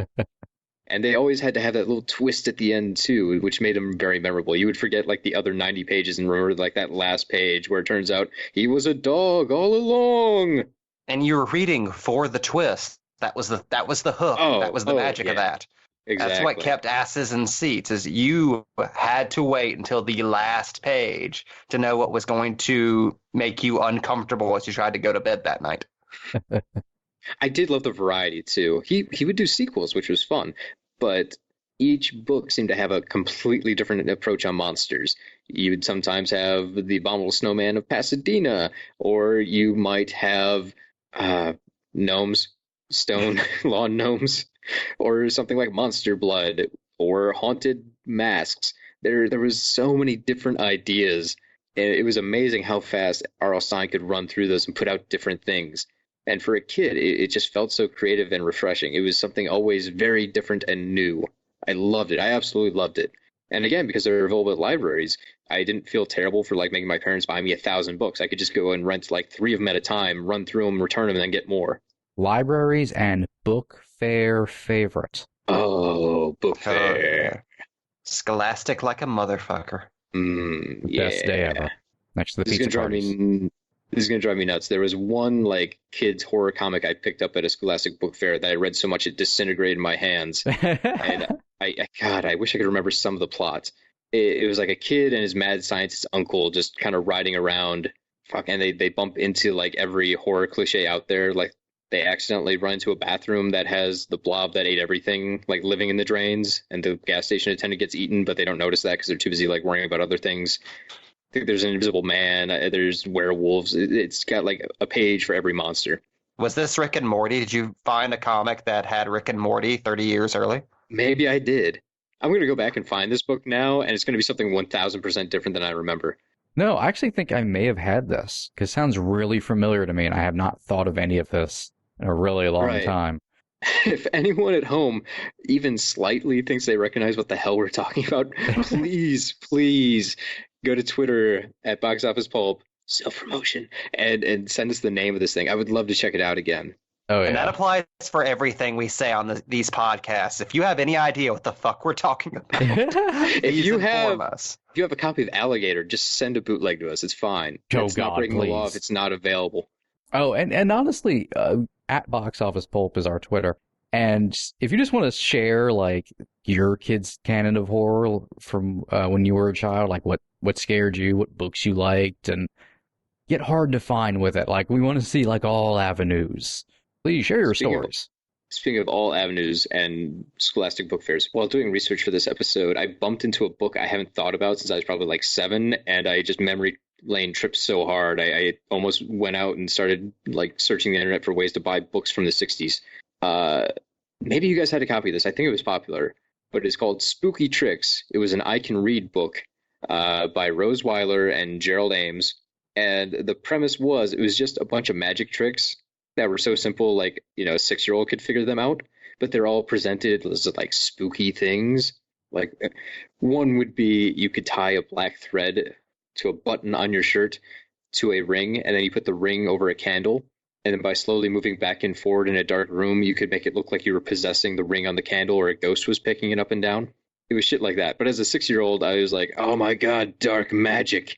And they always had to have that little twist at the end, too, which made them very memorable. You would forget like the other 90 pages and remember like that last page where it turns out he was a dog all along. And you were reading for the twist. That was the hook. That was the magic of that. Exactly. That's what kept asses in seats, is you had to wait until the last page to know what was going to make you uncomfortable as you tried to go to bed that night. I did love the variety, too. He would do sequels, which was fun, but each book seemed to have a completely different approach on monsters. You would sometimes have the Abominable Snowman of Pasadena, or you might have gnomes, stone lawn gnomes, or something like Monster Blood, or Haunted Masks. There was so many different ideas, and it was amazing how fast R.L. Stine could run through those and put out different things. And for a kid, it just felt so creative and refreshing. It was something always very different and new. I loved it. I absolutely loved it. And again, because they're available at libraries, I didn't feel terrible for like making my parents buy me 1,000 books. I could just go and rent like 3 of them at a time, run through them, return them, and then get more. Libraries and book fair favorite? Oh, book Oh, fair. yeah. Scholastic like a motherfucker. Yeah. Best day ever. Next to the This is gonna pizza drive parties. me. This is gonna drive me nuts. There was one like kids horror comic I picked up at a Scholastic book fair that I read so much it disintegrated in my hands. And God, I wish I could remember some of the plot. It was like a kid and his mad scientist uncle just kind of riding around. Fuck, and they bump into like every horror cliche out there. Like they accidentally run into a bathroom that has the blob that ate everything, like living in the drains, and the gas station attendant gets eaten, but they don't notice that because they're too busy like worrying about other things. I think there's an invisible man. There's werewolves. It's got like a page for every monster. Was this Rick and Morty? Did you find a comic that had Rick and Morty 30 years early? Maybe I did. I'm going to go back and find this book now, and it's going to be something 1000% different than I remember. No, I actually think I may have had this because it sounds really familiar to me, and I have not thought of any of this in a really long Right. time. If anyone at home even slightly thinks they recognize what the hell we're talking about, please go to Twitter at Box Office Pulp, self-promotion, and send us the name of this thing. I would love to check it out again. Oh, And that yeah. applies for everything we say on these podcasts. If you have any idea what the fuck we're talking about, If please you inform have us. if you have a copy of Alligator, just send a bootleg to us. It's fine. Oh, It's not God, breaking the law if please. it's not available. Oh, and honestly, at Box Office Pulp is our Twitter. And if you just want to share, like, your kid's canon of horror from when you were a child, like what scared you, what books you liked, and get hard to find with it. Like, we want to see, like, all avenues. Please share your Speaking of- stories. Speaking of all avenues and Scholastic book fairs, while doing research for this episode, I bumped into a book I haven't thought about since I was probably like 7, and I just memory lane tripped so hard. I almost went out and started like searching the internet for ways to buy books from the 60s. Maybe you guys had a copy of this. I think it was popular, but it's called Spooky Tricks. It was an I Can Read book by Rose Weiler and Gerald Ames. And the premise was it was just a bunch of magic tricks that were so simple, like, you know, a 6-year-old could figure them out, but they're all presented as like spooky things. Like one would be you could tie a black thread to a button on your shirt to a ring, and then you put the ring over a candle. And then by slowly moving back and forward in a dark room, you could make it look like you were possessing the ring on the candle or a ghost was picking it up and down. It was shit like that. But as a 6-year-old, I was like, oh my God, dark magic.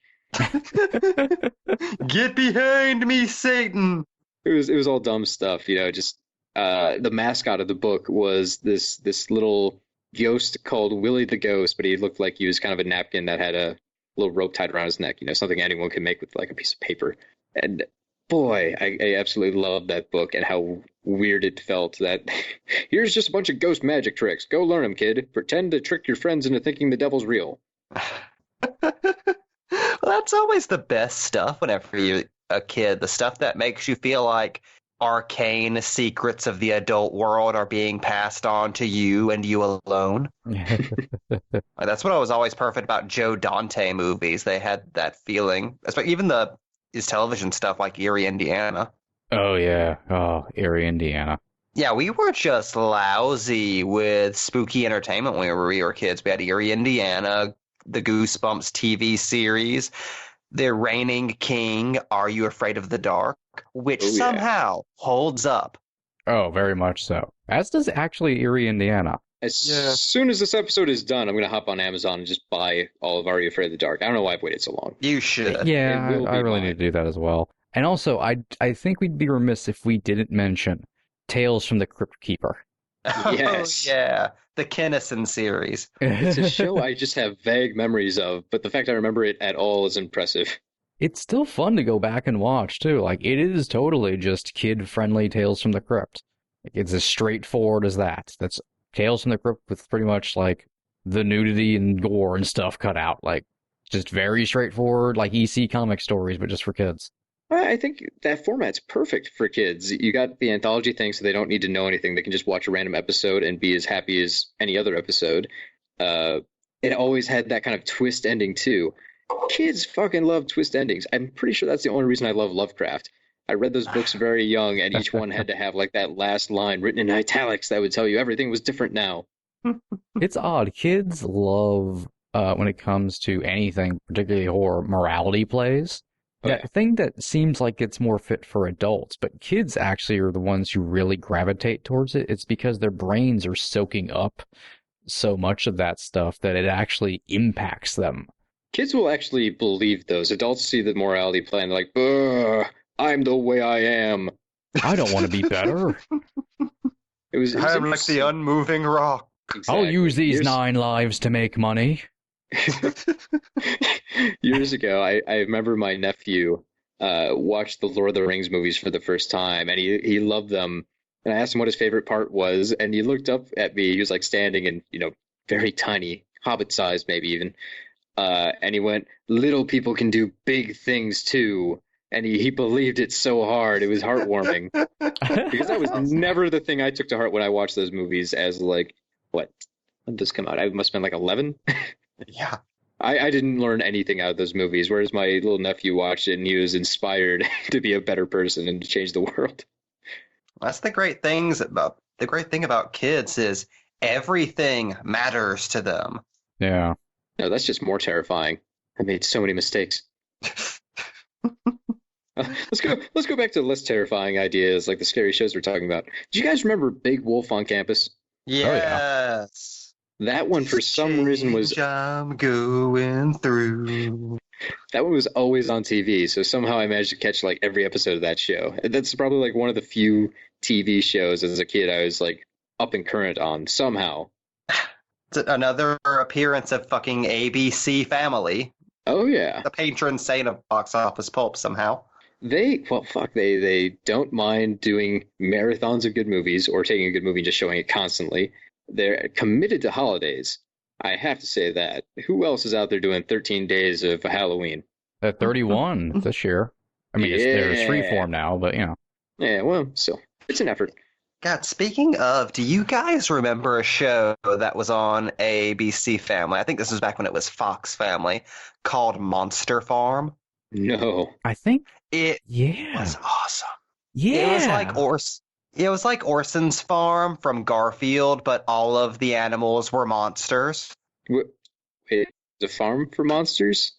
Get behind me, Satan! It was all dumb stuff, you know, just the mascot of the book was this little ghost called Willie the Ghost, but he looked like he was kind of a napkin that had a little rope tied around his neck, you know, something anyone could make with like a piece of paper. And boy, I absolutely loved that book and how weird it felt that here's just a bunch of ghost magic tricks. Go learn them, kid. Pretend to trick your friends into thinking the devil's real. Well, that's always the best stuff whenever you're a kid. The stuff that makes you feel like arcane secrets of the adult world are being passed on to you and you alone. That's what I was always perfect about Joe Dante movies. They had that feeling. Even his television stuff like Erie, Indiana. Oh, yeah. Oh, Erie, Indiana. Yeah, we were just lousy with spooky entertainment when we were kids. We had Erie, Indiana, the Goosebumps TV series, The Reigning King, Are You Afraid of the Dark, which Oh, yeah. somehow holds up. Oh, very much so. As does actually Erie, Indiana. As Yeah. soon as this episode is done, I'm going to hop on Amazon and just buy all of Are You Afraid of the Dark. I don't know why I've waited so long. You should. Yeah, It will I be really mine. need to do that as well. And also, I think we'd be remiss if we didn't mention Tales from the Crypt Keeper. Yes. Oh, yeah. The Kennison series. It's a show I just have vague memories of, but the fact I remember it at all is impressive. It's still fun to go back and watch, too. Like, it is totally just kid-friendly Tales from the Crypt. Like, it's as straightforward as that. That's Tales from the Crypt with pretty much, like, the nudity and gore and stuff cut out. Like, just very straightforward, like EC comic stories, but just for kids. I think that format's perfect for kids. You got the anthology thing, so they don't need to know anything. They can just watch a random episode and be as happy as any other episode. It always had that kind of twist ending, too. Kids fucking love twist endings. I'm pretty sure that's the only reason I love Lovecraft. I read those books very young, and each one had to have like that last line written in italics that would tell you everything was different now. It's odd. Kids love, when it comes to anything, particularly horror, morality plays. Oh, yeah. That thing that seems like it's more fit for adults, but kids actually are the ones who really gravitate towards it. It's because their brains are soaking up so much of that stuff that it actually impacts them. Kids will actually believe those. Adults see the morality play and they're like, "Ugh, I'm the way I am." I don't want to be better. It was I'm like the interesting. unmoving rock. I'll use these Years- 9 lives to make money. Years ago, I remember my nephew watched the Lord of the Rings movies for the first time, and he loved them. And I asked him what his favorite part was, and he looked up at me. He was like standing and, very tiny, hobbit-sized maybe even. And he went, "Little people can do big things too." And he believed it so hard. It was heartwarming. Because that was never the thing I took to heart when I watched those movies as like, what? When did this come out? I must have been like 11. Yeah. I didn't learn anything out of those movies, whereas my little nephew watched it and he was inspired to be a better person and to change the world. That's the great thing about kids is everything matters to them. Yeah. No, that's just more terrifying. I made so many mistakes. Let's go back to less terrifying ideas like the scary shows we're talking about. Do you guys remember Big Wolf on Campus? Yes. That one for some reason was I'm going through. that one was always on TV, so somehow I managed to catch like every episode of that show. And that's probably like one of the few TV shows as a kid I was like up and current on somehow. It's another appearance of fucking ABC Family, Oh yeah. the patron saint of box office pulp somehow. They don't mind doing marathons of good movies or taking a good movie and just showing it constantly. They're committed to holidays. I have to say that. Who else is out there doing 13 days of Halloween? 31 this year. I mean, there's Freeform now, but Yeah, well, still, it's an effort. God, speaking of, do you guys remember a show that was on ABC Family? I think this was back when it was Fox Family, called Monster Farm. No. I think It yeah, was awesome. yeah. It was like Orson's Farm from Garfield, but all of the animals were monsters. Wait, the farm for monsters?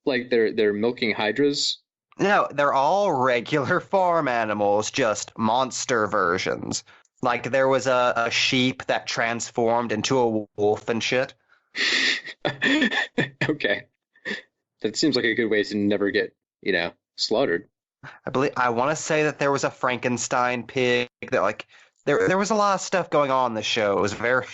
Like they're milking hydras? No, they're all regular farm animals, just monster versions. Like there was a sheep that transformed into a wolf and shit. Okay. That seems like a good way to never get, slaughtered. I want to say that there was a Frankenstein pig that there was a lot of stuff going on in the show. It was very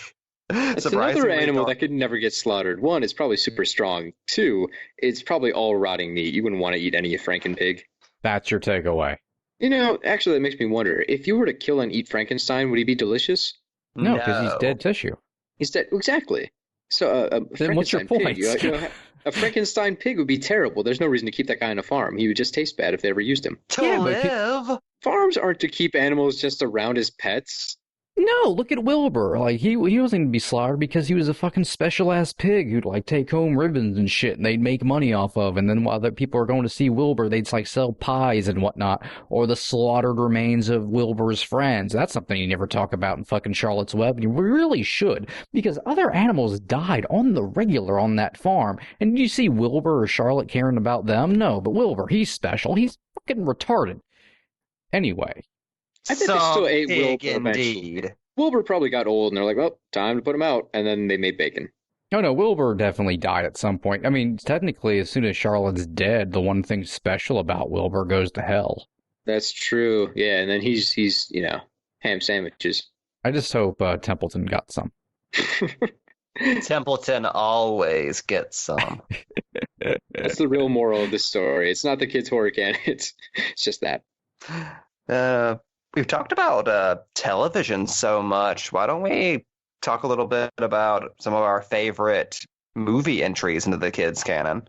It's another animal that could never get slaughtered. One, it's probably super strong. Two, it's probably all rotting meat. You wouldn't want to eat any Frankenpig. That's your takeaway. Actually, that makes me wonder. If you were to kill and eat Frankenstein, would he be delicious? No, because he's dead tissue. He's dead. Exactly. So Then what's your point? Pig, a Frankenstein pig would be terrible. There's no reason to keep that guy on a farm. He would just taste bad if they ever used him. To live. Farms aren't to keep animals just around as pets. No, look at Wilbur. Like he wasn't going to be slaughtered because he was a fucking special ass pig who'd like take home ribbons and shit, and they'd make money off of. And then while the people are going to see Wilbur, they'd like sell pies and whatnot, or the slaughtered remains of Wilbur's friends. That's something you never talk about in fucking Charlotte's Web. And you really should, because other animals died on the regular on that farm. And did you see Wilbur or Charlotte caring about them? No, but Wilbur, he's special. He's fucking retarded. Anyway. I think they still ate pig Wilbur eventually. indeed. Wilbur probably got old, and they're like, well, time to put him out. And then they made bacon. Oh, no, Wilbur definitely died at some point. I mean, technically, as soon as Charlotte's dead, the one thing special about Wilbur goes to hell. That's true. Yeah, and then he's ham sandwiches. I just hope Templeton got some. Templeton always gets some. That's the real moral of this story. It's not the kids' horror can. It's just that. We've talked about television so much. Why don't we talk a little bit about some of our favorite movie entries into the kids' canon?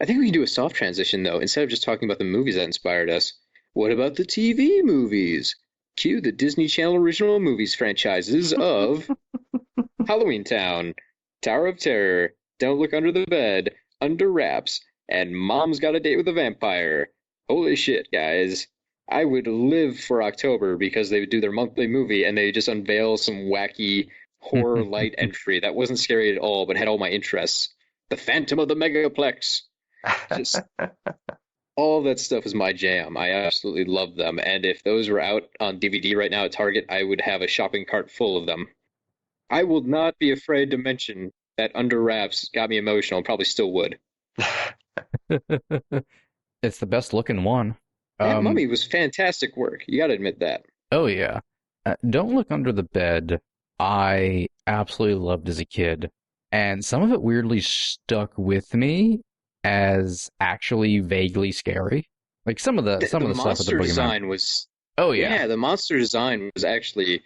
I think we can do a soft transition, though. Instead of just talking about the movies that inspired us, what about the TV movies? Cue the Disney Channel original movies franchises of Halloween Town, Tower of Terror, Don't Look Under the Bed, Under Wraps, and Mom's Got a Date with a Vampire. Holy shit, guys. I would live for October because they would do their monthly movie and they just unveil some wacky horror light entry that wasn't scary at all but had all my interests. The Phantom of the Megaplex. Just All that stuff is my jam. I absolutely love them. And if those were out on DVD right now at Target, I would have a shopping cart full of them. I will not be afraid to mention that Under Wraps got me emotional, probably still would. It's the best looking one. That Mummy was fantastic work. You got to admit that. Oh, yeah. Don't Look Under the Bed, I absolutely loved as a kid. And some of it weirdly stuck with me as actually vaguely scary. Like some of the stuff with the monster Boogeyman. design was. Oh, yeah. Yeah, the monster design was actually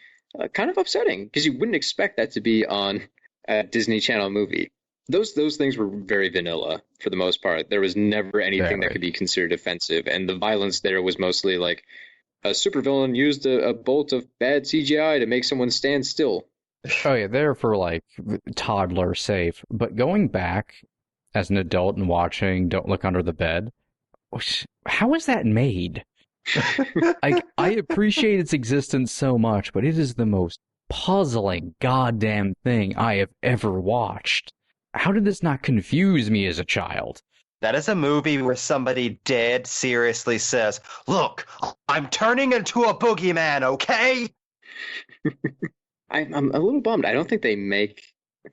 kind of upsetting because you wouldn't expect that to be on a Disney Channel movie. Those things were very vanilla for the most part. There was never anything that could be considered offensive, and the violence there was mostly like a supervillain used a bolt of bad CGI to make someone stand still. Oh yeah, they're for like toddler safe. But going back as an adult and watching Don't Look Under the Bed, how is that made? I appreciate its existence so much, but it is the most puzzling goddamn thing I have ever watched. How did this not confuse me as a child? That is a movie where somebody dead seriously says, "Look, I'm turning into a boogeyman, okay?" I'm a little bummed. I don't think they make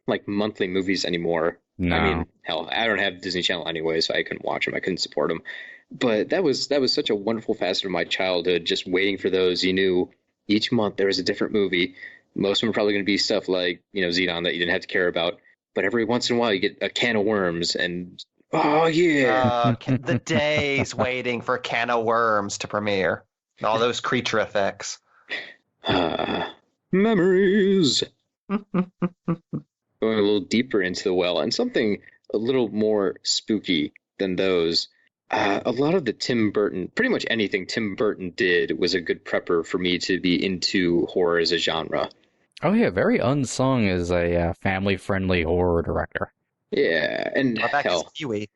like monthly movies anymore. No. I mean, hell, I don't have Disney Channel anyway, so I couldn't watch them. I couldn't support them. But that was such a wonderful facet of my childhood, just waiting for those. You knew each month there was a different movie. Most of them are probably going to be stuff like, Xenon that you didn't have to care about. But every once in a while you get a can of worms and, oh, yeah. The days waiting for Can of Worms to premiere. All those creature effects. Memories. Going a little deeper into the well, and something a little more spooky than those. A lot of the Tim Burton, pretty much anything Tim Burton did was a good prepper for me to be into horror as a genre. Oh yeah, very unsung as a family-friendly horror director. Yeah, and What back is hell, Kiwi?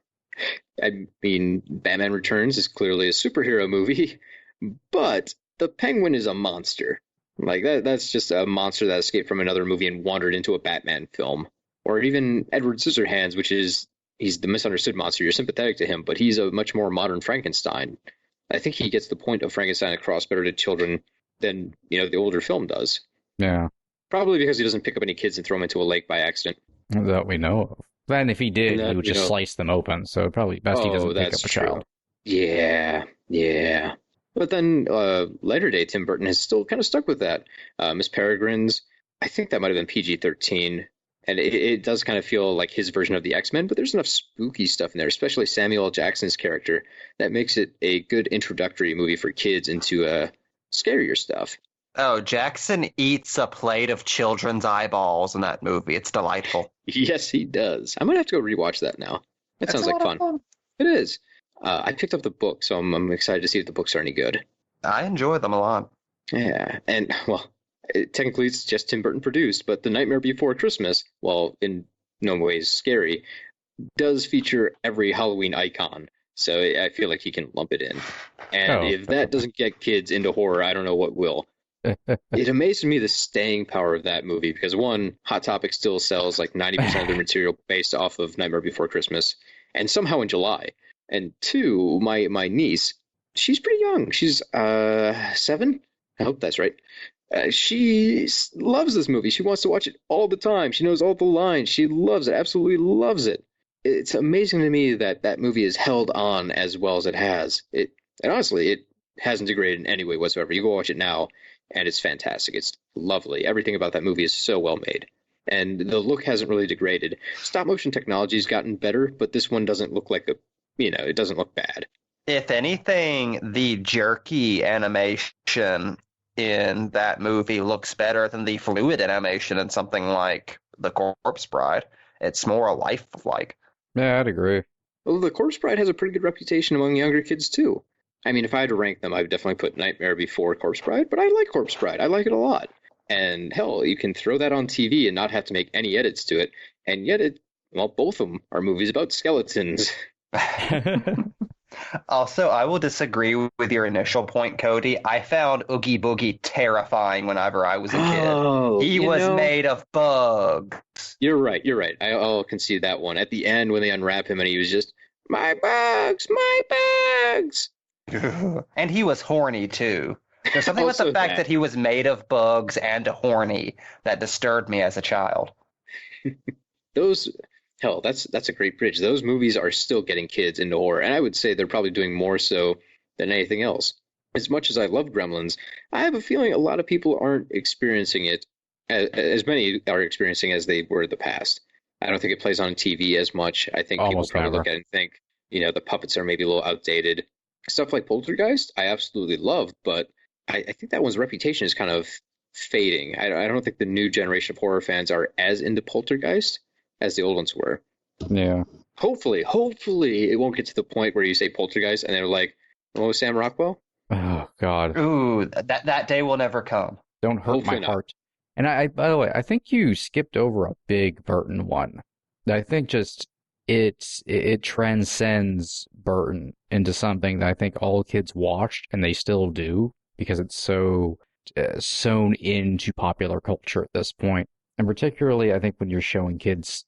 I mean, Batman Returns is clearly a superhero movie, but the Penguin is a monster. Like that's just a monster that escaped from another movie and wandered into a Batman film. Or even Edward Scissorhands, he's the misunderstood monster. You're sympathetic to him, but he's a much more modern Frankenstein. I think he gets the point of Frankenstein across better to children than, the older film does. Yeah. Probably because he doesn't pick up any kids and throw them into a lake by accident. That we know of. Then if he did, he would just slice them open, so probably best he doesn't pick up a child. Yeah. But then later day Tim Burton has still kind of stuck with that. Miss Peregrine's, I think that might have been PG-13. And it does kind of feel like his version of the X-Men, but there's enough spooky stuff in there, especially Samuel L. Jackson's character, that makes it a good introductory movie for kids into scarier stuff. Oh, Jackson eats a plate of children's eyeballs in that movie. It's delightful. Yes, he does. I might have to go rewatch that now. That sounds like fun. It is. I picked up the book, so I'm excited to see if the books are any good. I enjoy them a lot. Yeah, and, well, technically it's just Tim Burton produced, but The Nightmare Before Christmas, while in no ways scary, does feature every Halloween icon. So I feel like he can lump it in. And if that doesn't get kids into horror, I don't know what will. It amazes me the staying power of that movie because, one, Hot Topic still sells like 90% of their material based off of Nightmare Before Christmas, and somehow in July. And two, my niece, she's pretty young. She's 7. I hope that's right. She loves this movie. She wants to watch it all the time. She knows all the lines. She loves it, absolutely loves it. It's amazing to me that that movie is held on as well as it has. And honestly, it hasn't degraded in any way whatsoever. You go watch it now, and it's fantastic. It's lovely. Everything about that movie is so well made. And the look hasn't really degraded. Stop motion technology has gotten better, but this one doesn't look like it doesn't look bad. If anything, the jerky animation in that movie looks better than the fluid animation in something like The Corpse Bride. It's more lifelike. Yeah, I'd agree. Well, The Corpse Bride has a pretty good reputation among younger kids, too. I mean, if I had to rank them, I would definitely put Nightmare Before Corpse Bride, but I like Corpse Bride. I like it a lot. And hell, you can throw that on TV and not have to make any edits to it. And yet both of them are movies about skeletons. Also, I will disagree with your initial point, Cody. I found Oogie Boogie terrifying whenever I was a kid. He was made of bugs. You're right. I'll concede that one. At the end, when they unwrap him and he was just My bags, my bags. And he was horny too. There's something with the Also fact that he was made of bugs and horny that disturbed me as a child. Those, hell, that's a great bridge. Those movies are still getting kids into horror, and I would say they're probably doing more so than anything else. As much as I love Gremlins, I have a feeling a lot of people aren't experiencing it as many are experiencing as they were in the past. I don't think it plays on TV as much. I think people Almost probably never. look at it and think, the puppets are maybe a little outdated. Stuff like Poltergeist, I absolutely love, but I think that one's reputation is kind of fading. I don't think the new generation of horror fans are as into Poltergeist as the old ones were. Yeah. Hopefully it won't get to the point where you say Poltergeist and they're like, "Oh, Sam Rockwell." Oh God. Ooh, that day will never come. Don't hurt Hopefully my not. heart. And by the way, I think you skipped over a big Burton one. I think just it transcends Burton into something that I think all kids watched and they still do because it's so sewn into popular culture at this point. And particularly, I think when you're showing kids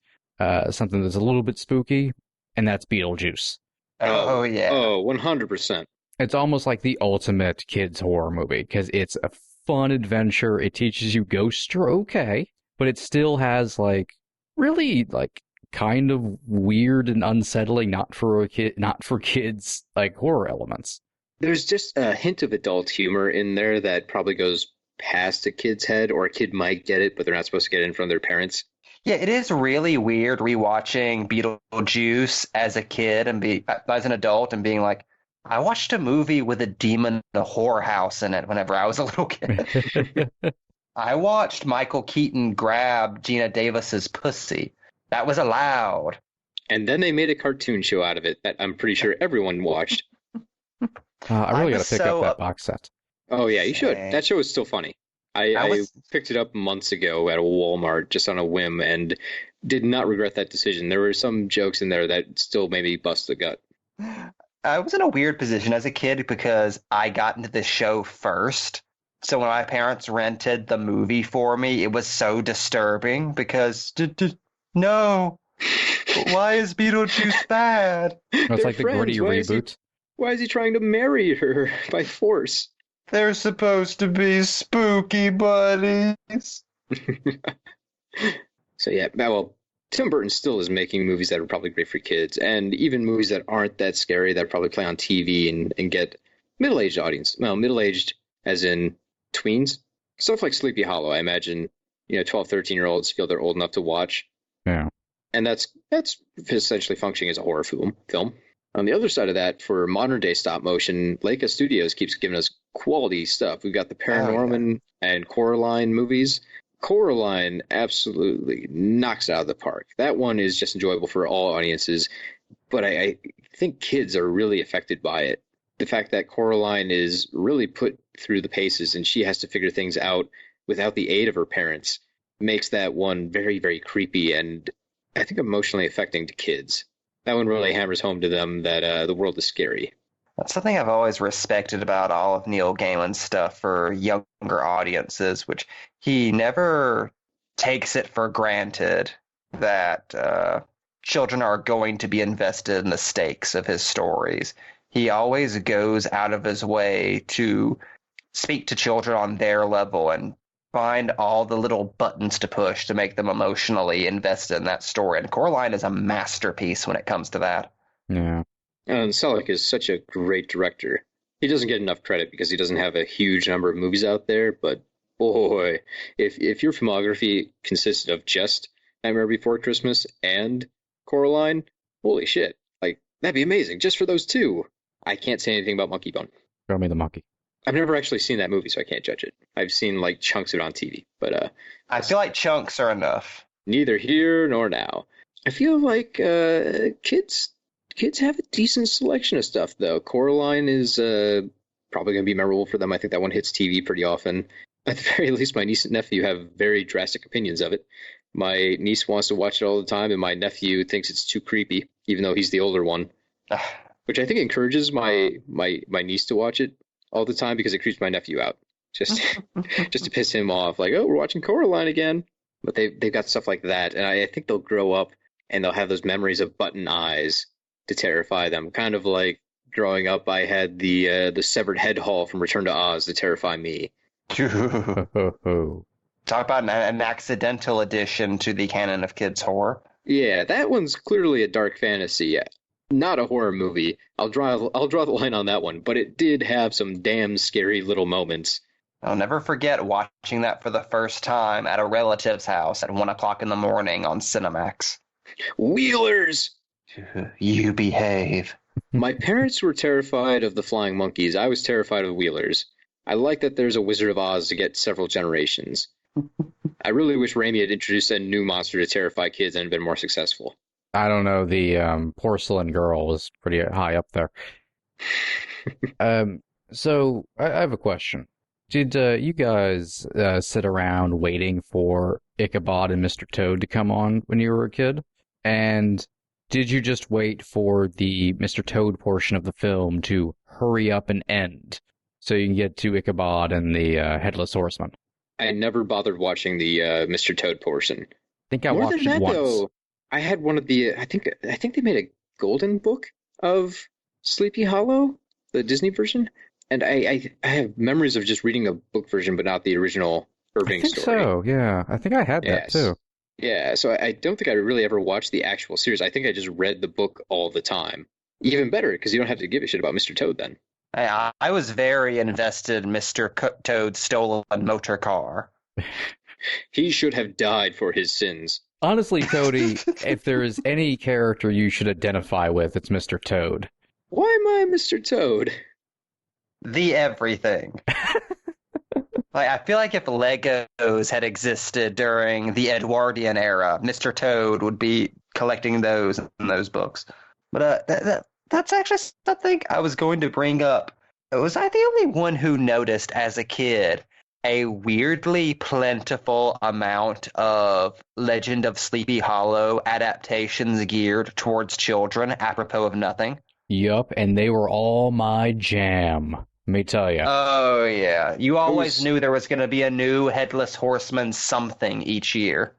something that's a little bit spooky, and that's Beetlejuice. Oh yeah. Oh, 100%. It's almost like the ultimate kids horror movie because it's a fun adventure. It teaches you ghosts are okay, but it still has really kind of weird and unsettling, not for kids horror elements. There's just a hint of adult humor in there that probably goes past a kid's head, or a kid might get it, but they're not supposed to get it in front of their parents. Yeah, it is really weird rewatching Beetlejuice as a kid and as an adult and being like, I watched a movie with a demon in a whorehouse in it whenever I was a little kid. I watched Michael Keaton grab Gina Davis's pussy. That was allowed. And then they made a cartoon show out of it that I'm pretty sure everyone watched. I really got was to pick so up that box set. Oh, yeah, you should. Same. That show is still funny. I picked it up months ago at a Walmart just on a whim and did not regret that decision. There were some jokes in there that still made me bust the gut. I was in a weird position as a kid because I got into this show first. So when my parents rented the movie for me, it was so disturbing because no, why is Beetlejuice bad? It's They're like the friends. gritty reboot. Why is he trying to marry her by force? They're supposed to be spooky buddies. So yeah, well, Tim Burton still is making movies that are probably great for kids, and even movies that aren't that scary that probably play on TV and get middle-aged audience. Well, middle-aged as in tweens. Stuff like Sleepy Hollow, I imagine, 12, 13-year-olds feel they're old enough to watch. Yeah. And that's essentially functioning as a horror film. On the other side of that, for modern day stop motion, Leica Studios keeps giving us quality stuff. We've got the Paranorman and Coraline movies. Coraline absolutely knocks it out of the park. That one is just enjoyable for all audiences, but I think kids are really affected by it. The fact that Coraline is really put through the paces and she has to figure things out without the aid of her parents makes that one very, very creepy and I think emotionally affecting to kids. That one really hammers home to them that the world is scary. That's something I've always respected about all of Neil Gaiman's stuff for younger audiences, which he never takes it for granted that children are going to be invested in the stakes of his stories. He always goes out of his way to speak to children on their level and find all the little buttons to push to make them emotionally invested in that story. And Coraline is a masterpiece when it comes to that. Yeah. And Selleck is such a great director. He doesn't get enough credit because he doesn't have a huge number of movies out there, but boy, if your filmography consisted of just Nightmare Before Christmas and Coraline, holy shit, that'd be amazing just for those two. I can't say anything about Monkey Bone. Show me the monkey. I've never actually seen that movie, so I can't judge it. I've seen chunks of it on TV, but I feel like chunks are enough. neither here nor now. I feel like kids have a decent selection of stuff, though. Coraline is probably going to be memorable for them. I think that one hits TV pretty often. At the very least, my niece and nephew have very drastic opinions of it. My niece wants to watch it all the time, and my nephew thinks it's too creepy, even though he's the older one. Which I think encourages my niece to watch it all the time because it creeps my nephew out. Just to piss him off. Oh, we're watching Coraline again. But they've got stuff like that, and I think they'll grow up and they'll have those memories of button eyes to terrify them. Kind of like growing up, I had the severed head hall from Return to Oz to terrify me. Talk about an accidental addition to the canon of kids horror. Yeah, that one's clearly a dark fantasy. Not a horror movie. I'll draw the line on that one, but it did have some damn scary little moments. I'll never forget watching that for the first time at a relative's house at 1 o'clock in the morning on Cinemax. Wheelers! You behave. My parents were terrified of the flying monkeys. I was terrified of Wheelers. I like that there's a Wizard of Oz to get several generations. I really wish Raimi had introduced a new monster to terrify kids and been more successful. I don't know. The porcelain girl was pretty high up there. So I have a question. Did you guys sit around waiting for Ichabod and Mr. Toad to come on when you were a kid? And did you just wait for the Mr. Toad portion of the film to hurry up and end so you can get to Ichabod and the Headless Horseman? I never bothered watching the Mr. Toad portion. I think I More watched than that, it once. though, I had one of the. I think they made a golden book of Sleepy Hollow, the Disney version, and I have memories of just reading a book version, but not the original I Irving think story. so, yeah. I think I had that Yes. too. Yeah, so I don't think I really ever watched the actual series. I think I just read the book all the time. Even better, because you don't have to give a shit about Mr. Toad then. I was very invested in Mr. Toad's stolen motor car. He should have died for his sins. Honestly, Cody, if there is any character you should identify with, it's Mr. Toad. Why am I Mr. Toad? The everything. Like, I feel like if Legos had existed during the Edwardian era, Mr. Toad would be collecting those in those books. But that's actually something I was going to bring up. Was I the only one who noticed as a kid a weirdly plentiful amount of Legend of Sleepy Hollow adaptations geared towards children, apropos of nothing? Yup, and they were all my jam. Let me tell you. Oh, yeah. You always knew there was going to be a new Headless Horseman something each year.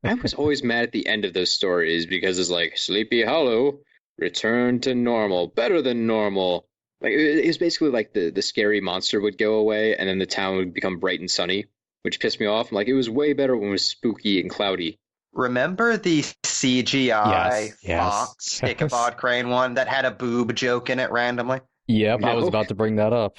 I was always mad at the end of those stories because it's like, Sleepy Hollow, return to normal, better than normal. Like it was basically like the scary monster would go away and then the town would become bright and sunny, which pissed me off. I'm like, it was way better when it was spooky and cloudy. Remember the CGI Yes. Fox Ichabod Crane one that had a boob joke in it randomly? Yep, I was No. about to bring that up.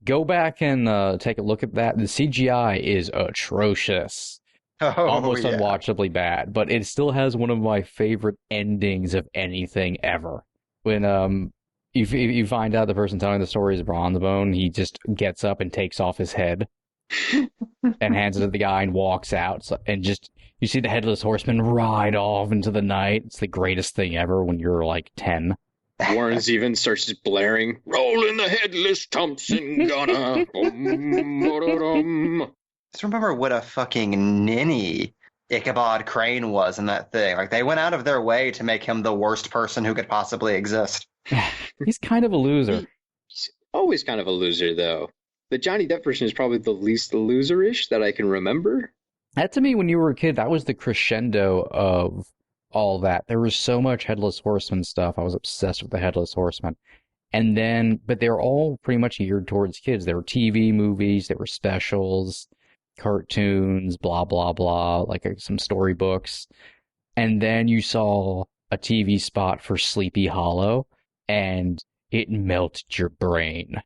Go back and take a look at that. The CGI is atrocious. Oh, Almost yeah. unwatchably bad, but it still has one of my favorite endings of anything ever. When you find out the person telling the story is Bronzebone, he just gets up and takes off his head and hands it to the guy and walks out. And just you see the Headless Horseman ride off into the night. It's the greatest thing ever when you're like 10. Warren Zevon starts just blaring, "Rolling the headless Thompson gunner." Just remember what a fucking ninny Ichabod Crane was in that thing. Like, they went out of their way to make him the worst person who could possibly exist. He's kind of a loser. He's always kind of a loser, though. The Johnny Depp version is probably the least loserish that I can remember. That to me, when you were a kid, that was the crescendo of all that. There was so much Headless Horseman stuff. I was obsessed with the Headless Horseman. And then, but they were all pretty much geared towards kids. There were TV movies, there were specials, cartoons, blah, blah, blah, like some storybooks. And then you saw a TV spot for Sleepy Hollow, and it melted your brain.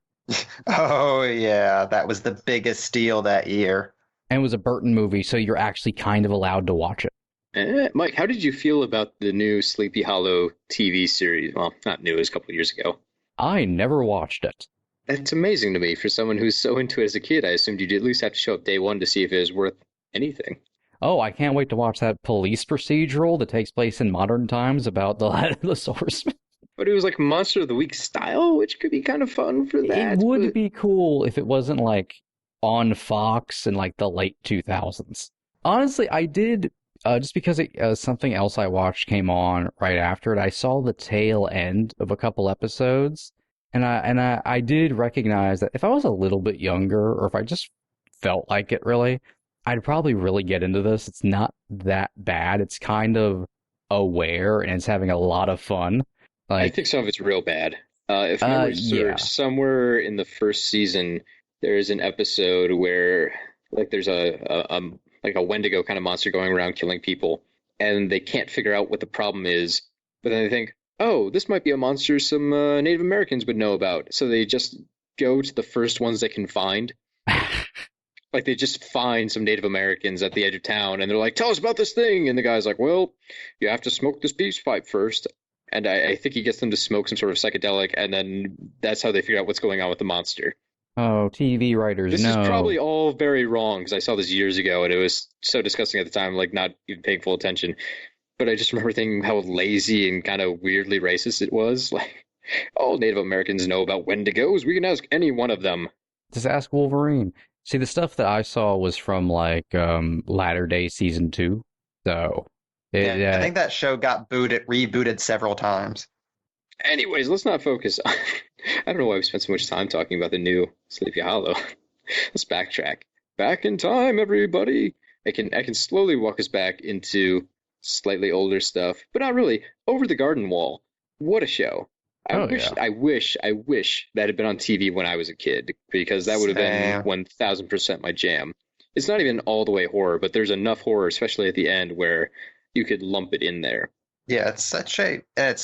Oh, yeah. That was the biggest steal that year. And it was a Burton movie, so you're actually kind of allowed to watch it. Mike, how did you feel about the new Sleepy Hollow TV series? Well, not new, it was a couple of years ago. I never watched it. That's amazing to me. For someone who's so into it as a kid, I assumed you'd at least have to show up day one to see if it was worth anything. Oh, I can't wait to watch that police procedural that takes place in modern times about the Headless Horseman. But it was like Monster of the Week style, which could be kind of fun for that. It would but- be cool if it wasn't like on Fox in like the late 2000s. Honestly, I did, just because something else I watched came on right after it, I saw the tail end of a couple episodes, and I did recognize that if I was a little bit younger, or if I just felt like it really, I'd probably really get into this. It's not that bad. It's kind of aware, and it's having a lot of fun. I Like, think some of it's real bad. If memory yeah. serves, somewhere in the first season, there is an episode where like there's like a Wendigo kind of monster going around killing people, and they can't figure out what the problem is. But then they think, oh, this might be a monster some Native Americans would know about. So they just go to the first ones they can find. Like they just find some Native Americans at the edge of town, and they're like, "Tell us about this thing." And the guy's like, "Well, you have to smoke this peace pipe first." And I think he gets them to smoke some sort of psychedelic, and then that's how they figure out what's going on with the monster. Oh, TV writers, This is no. probably all very wrong because I saw this years ago, and it was so disgusting at the time, like not even paying full attention. But I just remember thinking how lazy and kind of weirdly racist it was. Like, all Native Americans know about Wendigos. We can ask any one of them. Just ask Wolverine. See, the stuff that I saw was from like Latter Day season 2. So it Yeah, I think that show got rebooted several times. Anyways, let's not focus on. I don't know why we spent so much time talking about the new Sleepy Hollow. Let's backtrack. Back in time, everybody. I can slowly walk us back into slightly older stuff, but not really. Over the Garden Wall. What a show. I Oh wish yeah. I wish that had been on TV when I was a kid, because that would have been Same. 1000% my jam. It's not even all the way horror, but there's enough horror, especially at the end, where you could lump it in there. Yeah, it's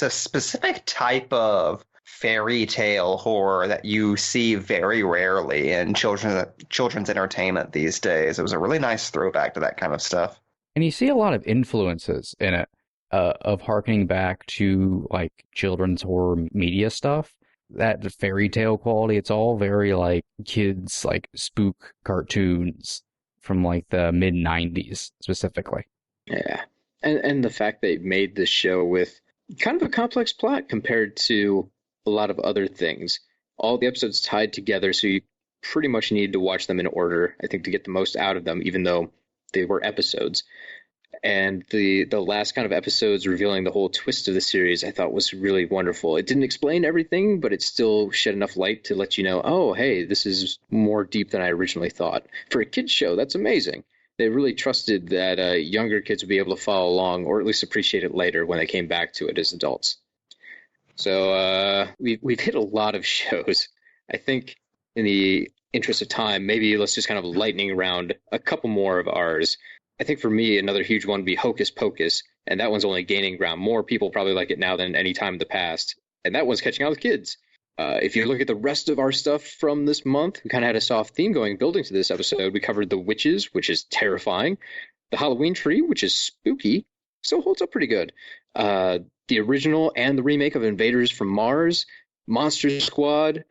a specific type of fairy tale horror that you see very rarely in children's entertainment these days. It was a really nice throwback to that kind of stuff. And you see a lot of influences in it, of harkening back to like children's horror media stuff. That fairy tale quality, it's all very like kids like spook cartoons from like the mid 90s specifically. Yeah. And the fact they made this show with kind of a complex plot compared to a lot of other things. All the episodes tied together, so you pretty much needed to watch them in order, I think, to get the most out of them, even though they were episodes. And the last kind of episodes revealing the whole twist of the series, I thought was really wonderful. It didn't explain everything, but it still shed enough light to let you know, oh, hey, this is more deep than I originally thought. For a kids show, that's amazing. They really trusted that younger kids would be able to follow along, or at least appreciate it later when they came back to it as adults. So we've hit a lot of shows. I think in the interest of time, maybe let's just kind of lightning round a couple more of ours. I think for me, another huge one would be Hocus Pocus, and that one's only gaining ground. More people probably like it now than any time in the past, and that one's catching on with kids. If you look at the rest of our stuff from this month, we kind of had a soft theme going, building to this episode. We covered the witches, which is terrifying, the Halloween tree, which is spooky, still holds up pretty good. The original and the remake of Invaders from Mars, Monster Squad,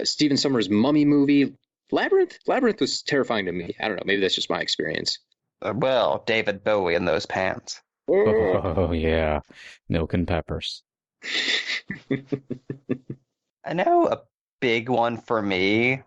Stephen Sommers' Mummy movie, Labyrinth. Labyrinth was terrifying to me. I don't know. Maybe that's just my experience. Well, David Bowie in those pants. Oh yeah. Milk and peppers. I know a big one for me,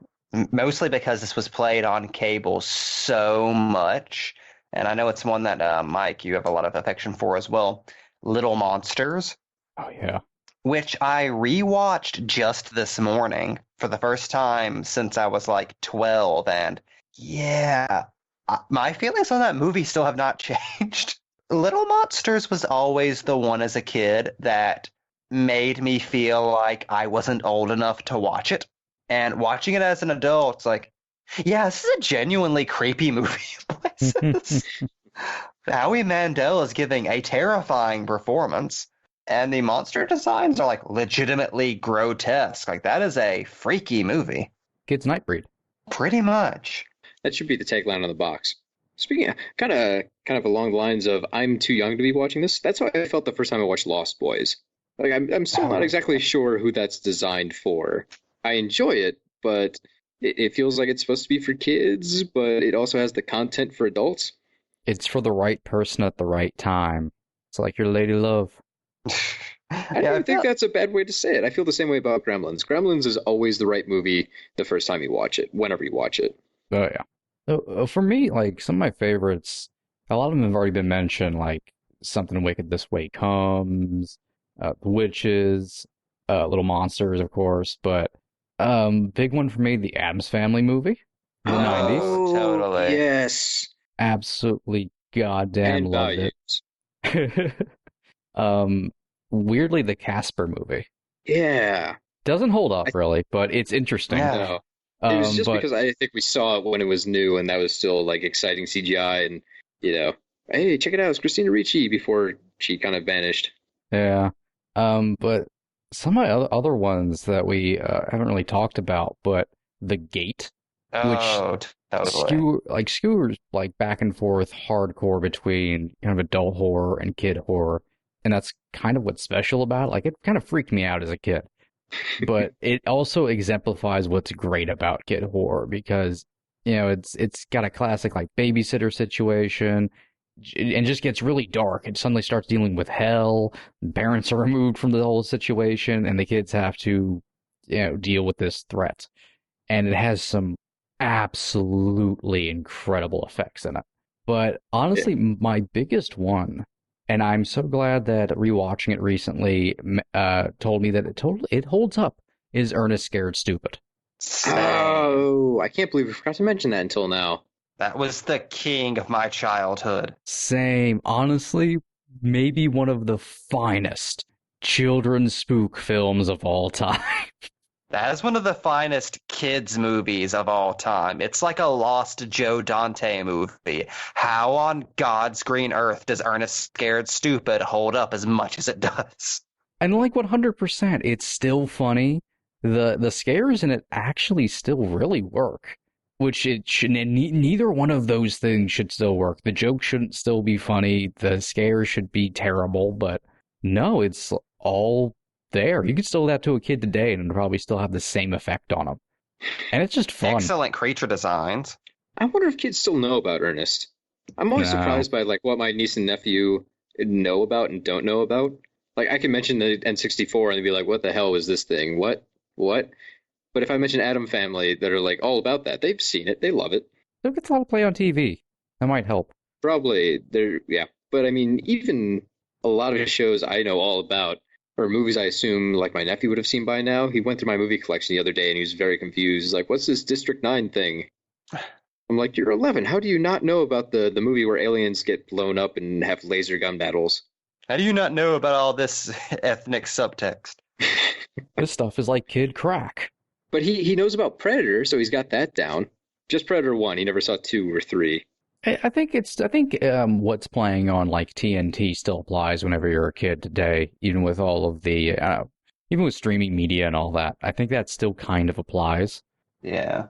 mostly because this was played on cable so much, and I know it's one that Mike, you have a lot of affection for as well. Little Monsters, Oh yeah. which I rewatched just this morning for the first time since I was like 12, and yeah, my feelings on that movie still have not changed. Little Monsters was always the one as a kid that made me feel like I wasn't old enough to watch it. And watching it as an adult, it's like, yeah, this is a genuinely creepy movie in places. Howie Mandel is giving a terrifying performance, and the monster designs are like legitimately grotesque. Like, that is a freaky movie. Kids Nightbreed. Pretty much. That should be the tagline on the box. Speaking of, kind of along the lines of I'm too young to be watching this, that's how I felt the first time I watched Lost Boys. Like I'm still not exactly sure who that's designed for. I enjoy it, but it feels like it's supposed to be for kids, but it also has the content for adults. It's for the right person at the right time. It's like your lady love. I don't think that's a bad way to say it. I feel the same way about Gremlins. Gremlins is always the right movie the first time you watch it, whenever you watch it. Oh yeah. For me, like some of my favorites, a lot of them have already been mentioned, like Something Wicked This Way Comes, The Witches, Little Monsters, of course, but big one for me, the Addams Family movie, in the 90s. Oh, totally. Yes. Absolutely goddamn And loved values. it. weirdly the Casper movie. Yeah. Doesn't hold up really, but it's interesting. Yeah. No. It was just But because I think we saw it when it was new and that was still like exciting CGI and, hey, check it out, it's Christina Ricci before she kind of vanished. yeah, but some of the other ones that we haven't really talked about, but The Gate, which Oh, totally. skewers like back and forth hardcore between kind of adult horror and kid horror, and that's kind of what's special about it. Like it kind of freaked me out as a kid, but it also exemplifies what's great about kid horror because it's got a classic like babysitter situation and just gets really dark and suddenly starts dealing with hell. Parents are removed from the whole situation and the kids have to deal with this threat, and it has some absolutely incredible effects in it. But honestly, my biggest one, and I'm so glad that rewatching it recently told me that it holds up, is Ernest Scared Stupid. Same. Oh, I can't believe we forgot to mention that until now. That was the king of my childhood. Same. Honestly, maybe one of the finest children's spook films of all time. That is one of the finest kids' movies of all time. It's like a lost Joe Dante movie. How on God's green earth does Ernest Scared Stupid hold up as much as it does? And like 100%, it's still funny. The scares in it actually still really work, which it shouldn't. Neither one of those things should still work. The joke shouldn't still be funny. The scare should be terrible, but no, it's all there. You could still do that to a kid today and it'd probably still have the same effect on them. And it's just fun. Excellent creature designs. I wonder if kids still know about Ernest. I'm always No. surprised by like what my niece and nephew know about and don't know about. Like I can mention the N64 and they'd be like, "What the hell is this thing? What? What?" But if I mention Atom Family, that are like all about that, they've seen it, they love it. It gets a lot of play on TV. That might help. Probably they're yeah. But I mean, even a lot of shows I know all about, or movies I assume like my nephew would have seen by now. He went through my movie collection the other day and he was very confused. He's like, "What's this District 9 thing?" I'm like, "You're 11. How do you not know about the movie where aliens get blown up and have laser gun battles?" How do you not know about all this ethnic subtext? This stuff is like kid crack. But he knows about Predator, so he's got that down. Just Predator 1. He never saw 2 or 3. I think what's playing on like TNT still applies whenever you're a kid today, even with all of the even with streaming media and all that. I think that still kind of applies. Yeah.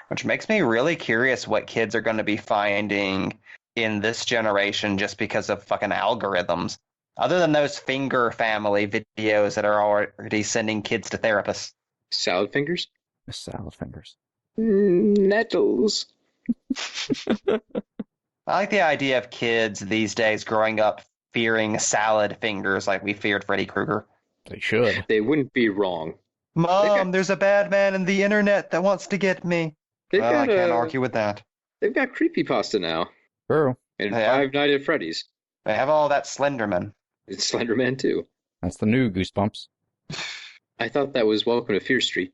Which makes me really curious what kids are going to be finding in this generation just because of fucking algorithms. Other than those finger family videos that are already sending kids to therapists. Salad fingers? Salad fingers. Nettles. I like the idea of kids these days growing up fearing salad fingers like we feared Freddy Krueger. They should. They wouldn't be wrong. Mom, there's a bad man in the internet that wants to get me. They've Well, I got can't argue with that. They've got creepypasta now. True. And Yeah. Five Nights at Freddy's. They have all that Slenderman. It's Slenderman too. That's the new Goosebumps. I thought that was Welcome to Fear Street.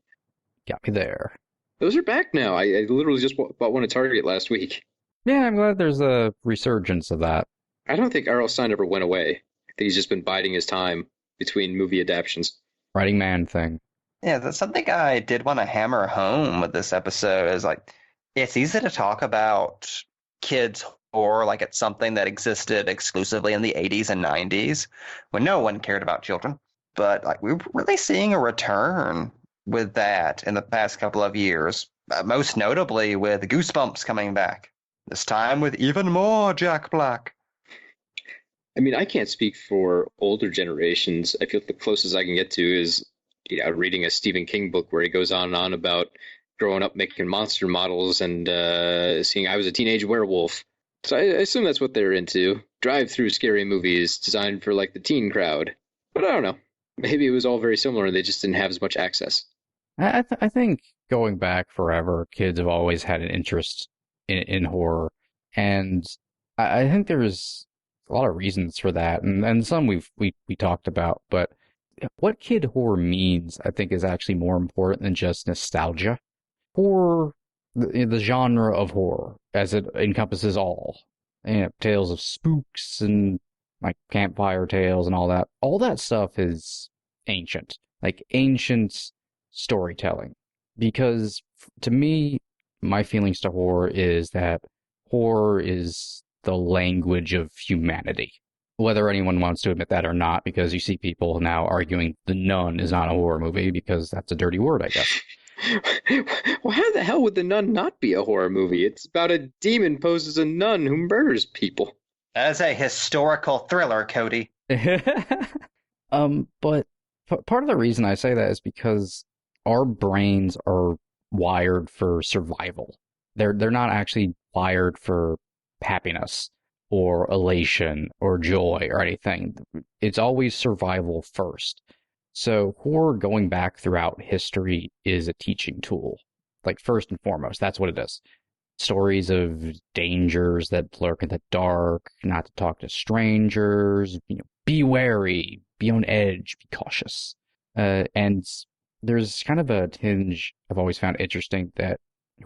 Got me there. Those are back now. I literally just bought one at Target last week. Yeah, I'm glad there's a resurgence of that. I don't think R.L. Stein ever went away. I think he's just been biding his time between movie adaptations. Writing man thing. Yeah, that's something I did want to hammer home with this episode is like it's easy to talk about kids horror like it's something that existed exclusively in the 80s and 90s when no one cared about children. But like we're really seeing a return with that in the past couple of years, most notably with Goosebumps coming back. This time with even more Jack Black. I mean, I can't speak for older generations. I feel the closest I can get to is, reading a Stephen King book where he goes on and on about growing up making monster models and seeing I was a teenage werewolf. So I assume that's what they're into. Drive-through scary movies designed for like the teen crowd. But I don't know. Maybe it was all very similar and they just didn't have as much access. I think going back forever, kids have always had an interest in horror, and I think there's a lot of reasons for that, and some we talked about. But what kid horror means, I think, is actually more important than just nostalgia. Horror, the genre of horror, as it encompasses all, tales of spooks and like campfire tales and all that stuff is ancient, like ancient storytelling. Because to me, my feelings to horror is that horror is the language of humanity. Whether anyone wants to admit that or not, because you see people now arguing The Nun is not a horror movie because that's a dirty word, I guess. Well, how the hell would The Nun not be a horror movie? It's about a demon posed as a nun who murders people. As a historical thriller, Cody. But part of the reason I say that is because our brains are wired for survival. They're not actually wired for happiness or elation or joy or anything. It's always survival first. So horror going back throughout history is a teaching tool. Like first and foremost, that's what it is. Stories of dangers that lurk in the dark, not to talk to strangers, be wary, be on edge, be cautious. And there's kind of a tinge I've always found interesting that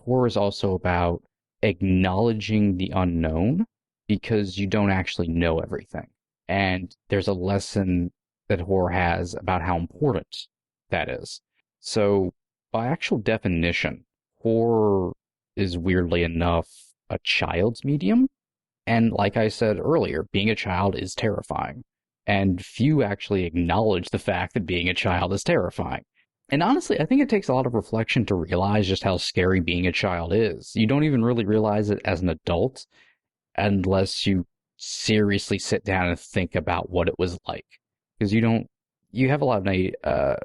horror is also about acknowledging the unknown because you don't actually know everything. And there's a lesson that horror has about how important that is. So, by actual definition, horror is weirdly enough a child's medium. And like I said earlier, being a child is terrifying. And few actually acknowledge the fact that being a child is terrifying. And honestly, I think it takes a lot of reflection to realize just how scary being a child is. You don't even really realize it as an adult unless you seriously sit down and think about what it was like. Because you have a lot of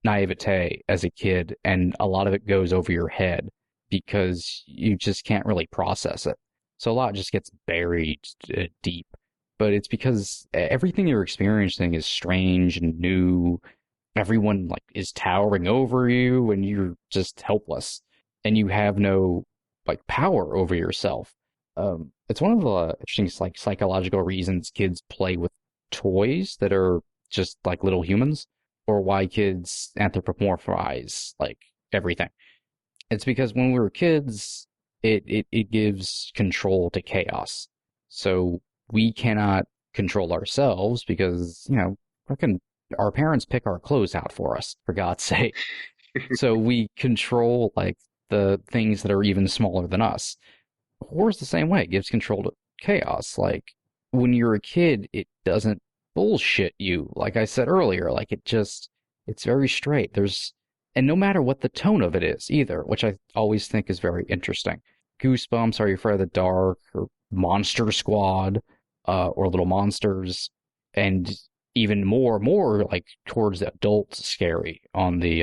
naivete as a kid, and a lot of it goes over your head because you just can't really process it. So a lot just gets buried deep. But it's because everything you're experiencing is strange and new. Everyone is towering over you, and you're just helpless, and you have no power over yourself. It's one of the interesting psychological reasons kids play with toys that are just like little humans, or why kids anthropomorphize everything. It's because when we were kids, it gives control to chaos. So we cannot control ourselves because, our parents pick our clothes out for us, for God's sake. So we control the things that are even smaller than us. Horror's the same way. It gives control to chaos. When you're a kid, it doesn't bullshit you. Like I said earlier, it's very straight. And no matter what the tone of it is either, which I always think is very interesting. Goosebumps, Are You Afraid of the Dark, or Monster Squad, or Little Monsters, and even more towards the adult scary on the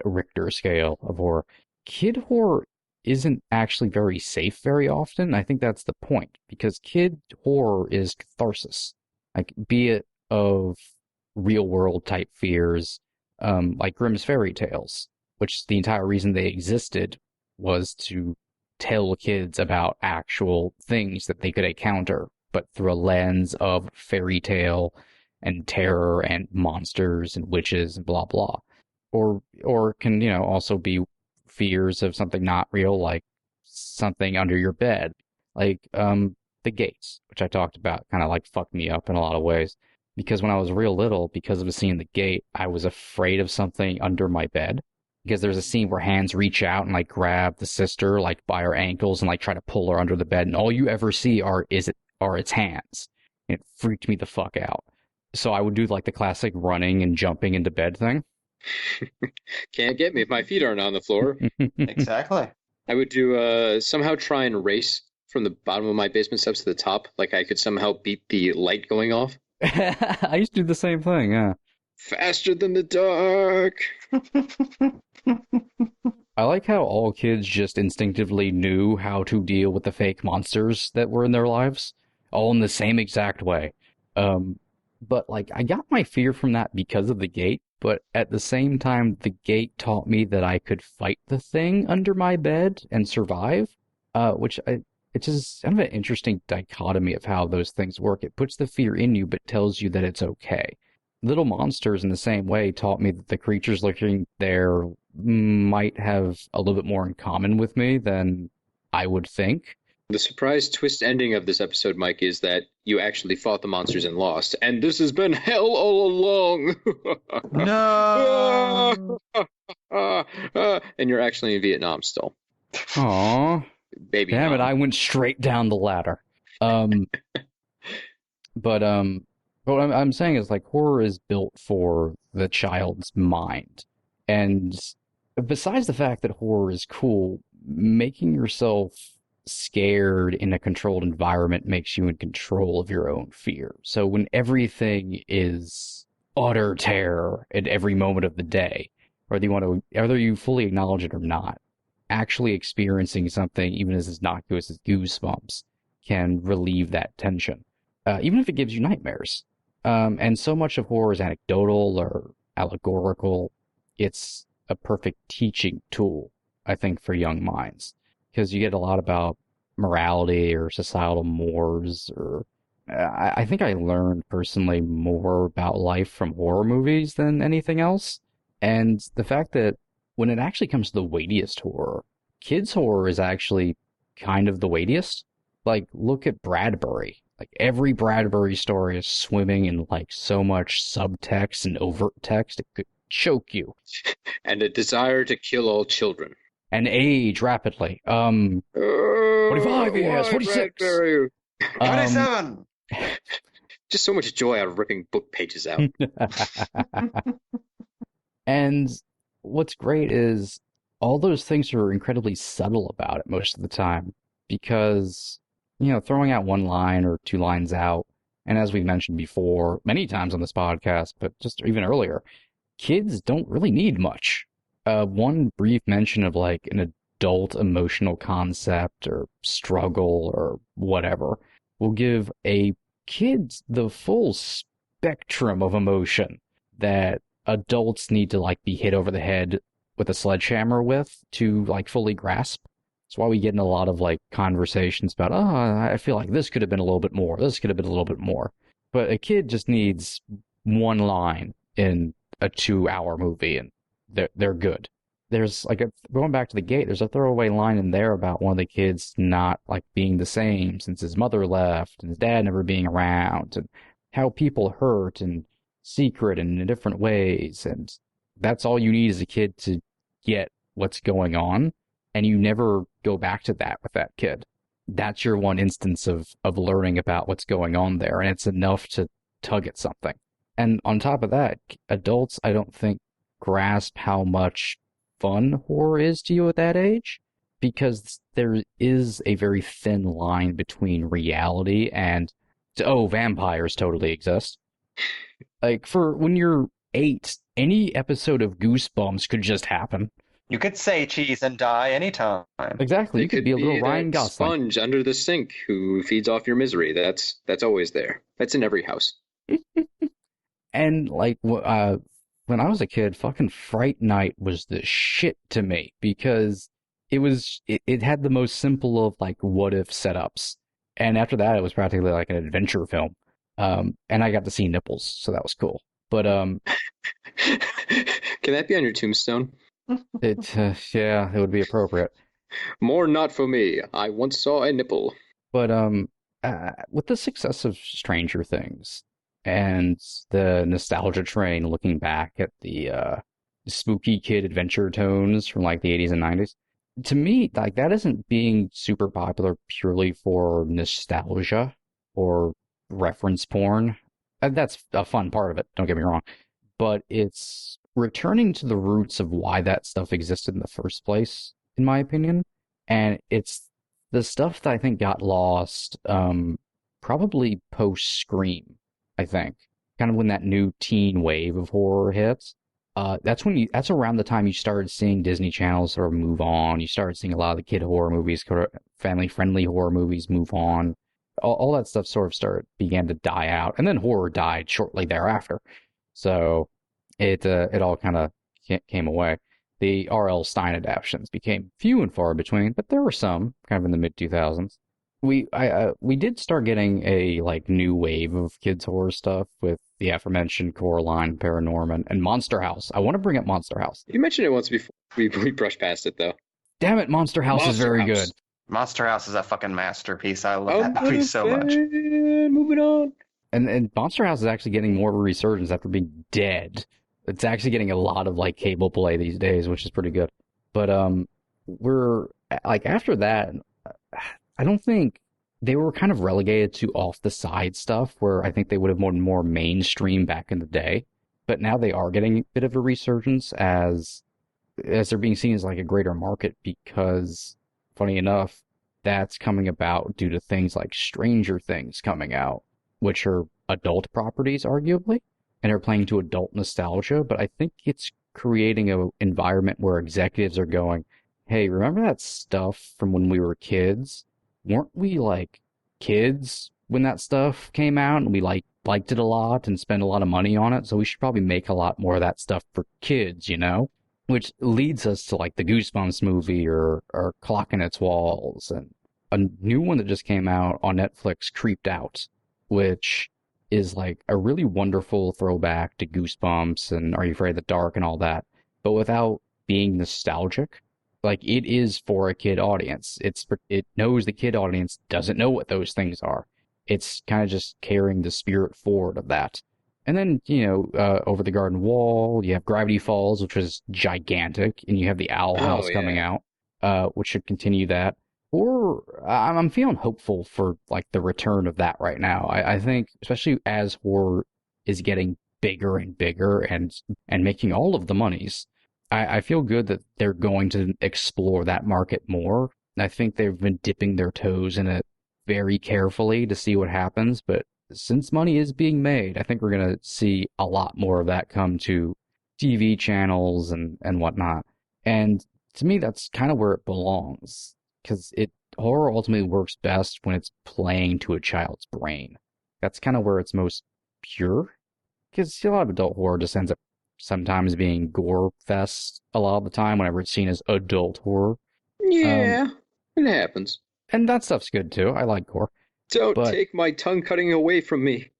Richter scale of horror. Kid horror isn't actually very safe very often. I think that's the point, because kid horror is catharsis, be it of real world type fears, like Grimm's fairy tales, which the entire reason they existed was to tell kids about actual things that they could encounter, but through a lens of fairy tale and terror and monsters and witches and blah blah. Or can also be fears of something not real, like something under your bed, The Gates, which I talked about, kind of fucked me up in a lot of ways, because when I was real little, because of a scene in The Gate, I was afraid of something under my bed, because there's a scene where hands reach out and grab the sister by her ankles and try to pull her under the bed, and all you ever see are its hands. And it freaked me the fuck out. So I would do the classic running and jumping into bed thing. Can't get me if my feet aren't on the floor. Exactly. I would do somehow try and race from the bottom of my basement steps to the top. I could somehow beat the light going off. I used to do the same thing, yeah. Faster than the dark. I like how all kids just instinctively knew how to deal with the fake monsters that were in their lives, all in the same exact way. But I got my fear from that because of The Gate, but at the same time, The Gate taught me that I could fight the thing under my bed and survive, it's just kind of an interesting dichotomy of how those things work. It puts the fear in you, but tells you that it's okay. Little Monsters, in the same way, taught me that the creatures lurking there might have a little bit more in common with me than I would think. The surprise twist ending of this episode, Mike, is that you actually fought the monsters and lost, and this has been hell all along. No. And you're actually in Vietnam still. Aw. Baby Damn it, mom. I went straight down the ladder. But what I'm saying is, like, horror is built for the child's mind. And besides the fact that horror is cool, making yourself scared in a controlled environment makes you in control of your own fear. So when everything is utter terror at every moment of the day, whether you fully acknowledge it or not, actually experiencing something, even as innocuous as goosebumps, can relieve that tension, even if it gives you nightmares. And so much of horror is anecdotal or allegorical. It's a perfect teaching tool, I think, for young minds, because you get a lot about morality or societal mores, or I think I learned personally more about life from horror movies than anything else. And the fact that when it actually comes to the weightiest horror, kids' horror is actually kind of the weightiest. Like, look at Bradbury. Like, every Bradbury story is swimming in, like, so much subtext and overt text, it could choke you. And a desire to kill all children. And age rapidly. 45 years, 46. Bradbury. 27. Just so much joy out of ripping book pages out. And what's great is all those things are incredibly subtle about it most of the time, because, throwing out one line or two lines out, and as we've mentioned before many times on this podcast, but just even earlier, kids don't really need much. One brief mention of, like, an adult emotional concept or struggle or whatever will give a kid the full spectrum of emotion that adults need to, like, be hit over the head with a sledgehammer with to, like, fully grasp. That's why we get in a lot of, like, conversations about, I feel like this could have been a little bit more, this could have been a little bit more. But a kid just needs one line in a 2-hour movie and they're good. There's, like, going back to the gate, there's a throwaway line in there about one of the kids not, like, being the same since his mother left and his dad never being around, and how people hurt and secret and in different ways. And that's all you need as a kid to get what's going on. And you never go back to that with that kid. That's your one instance of learning about what's going on there. And it's enough to tug at something. And on top of that, adults, I don't think, grasp how much fun horror is to you at that age, because there is a very thin line between reality and, vampires totally exist. Like, for when you're 8, any episode of Goosebumps could just happen. You could say cheese and die anytime. Exactly, you could be a little Ryan Gosling. Sponge under the sink who feeds off your misery. That's always there. That's in every house. And, like, when I was a kid, fucking Fright Night was the shit to me, because it had the most simple of, like, what if setups. And after that, it was practically like an adventure film. And I got to see nipples, so that was cool. But, Can that be on your tombstone? yeah, it would be appropriate. More not for me. I once saw a nipple. But, with the success of Stranger Things and the nostalgia train looking back at the spooky kid adventure tones from, like, the 80s and 90s, to me, like, that isn't being super popular purely for nostalgia or reference porn. And that's a fun part of it, don't get me wrong. But it's returning to the roots of why that stuff existed in the first place, in my opinion. And it's the stuff that I think got lost, probably post-Scream, I think. Kind of when that new teen wave of horror hits. That's around the time you started seeing Disney Channel sort of move on. You started seeing a lot of the kid horror movies, family-friendly horror movies move on. All that stuff sort of began to die out, and then horror died shortly thereafter. So it all kind of came away. The R.L. Stine adaptations became few and far between, but there were some kind of in the mid 2000s. We did start getting a, like, new wave of kids horror stuff with the aforementioned Coraline, Paranorman, and Monster House. I want to bring up Monster House. You mentioned it once before. We brushed past it, though. Damn it, Monster House is very good. Monster House is a fucking masterpiece. I love that movie so much. Moving on. And Monster House is actually getting more of a resurgence after being dead. It's actually getting a lot of like cable play these days, which is pretty good. But we're like after that, I don't think they were kind of relegated to off the side stuff where I think they would have been more mainstream back in the day. But now they are getting a bit of a resurgence as they're being seen as like a greater market because, funny enough, that's coming about due to things like Stranger Things coming out, which are adult properties, arguably, and are playing to adult nostalgia. But I think it's creating an environment where executives are going, hey, remember that stuff from when we were kids? Weren't we like kids when that stuff came out and we liked it a lot and spent a lot of money on it? So we should probably make a lot more of that stuff for kids, you know? Which leads us to like the Goosebumps movie or Clock in Its Walls, and a new one that just came out on Netflix, Creeped Out, which is like a really wonderful throwback to Goosebumps and Are You Afraid of the Dark and all that, but without being nostalgic. Like, it is for a kid audience. It knows the kid audience doesn't know what those things are. It's kind of just carrying the spirit forward of that. And then, Over the Garden Wall, you have Gravity Falls, which was gigantic, and you have the Owl House coming out, which should continue that. Or I'm feeling hopeful for like the return of that right now. I think, especially as horror is getting bigger and bigger and making all of the monies, I feel good that they're going to explore that market more. I think they've been dipping their toes in it very carefully to see what happens, but since money is being made, I think we're going to see a lot more of that come to TV channels and whatnot. And to me, that's kind of where it belongs, because horror ultimately works best when it's playing to a child's brain. That's kind of where it's most pure, because a lot of adult horror just ends up sometimes being gore fest a lot of the time whenever it's seen as adult horror. Yeah, it happens. And that stuff's good too. I like gore. Don't take my tongue cutting away from me.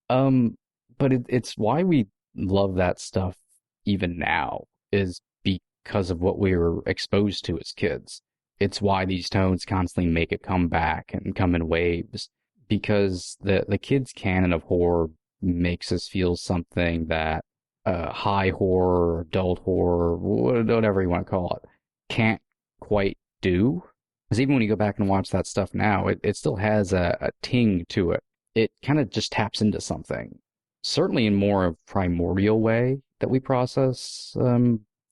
But it's why we love that stuff even now is because of what we were exposed to as kids. It's why these tones constantly make it come back and come in waves, because the kids' canon of horror makes us feel something that high horror, adult horror, whatever you want to call it, can't quite do. Because even when you go back and watch that stuff now, it still has a ting to it. It kind of just taps into something, certainly in more of a primordial way that we process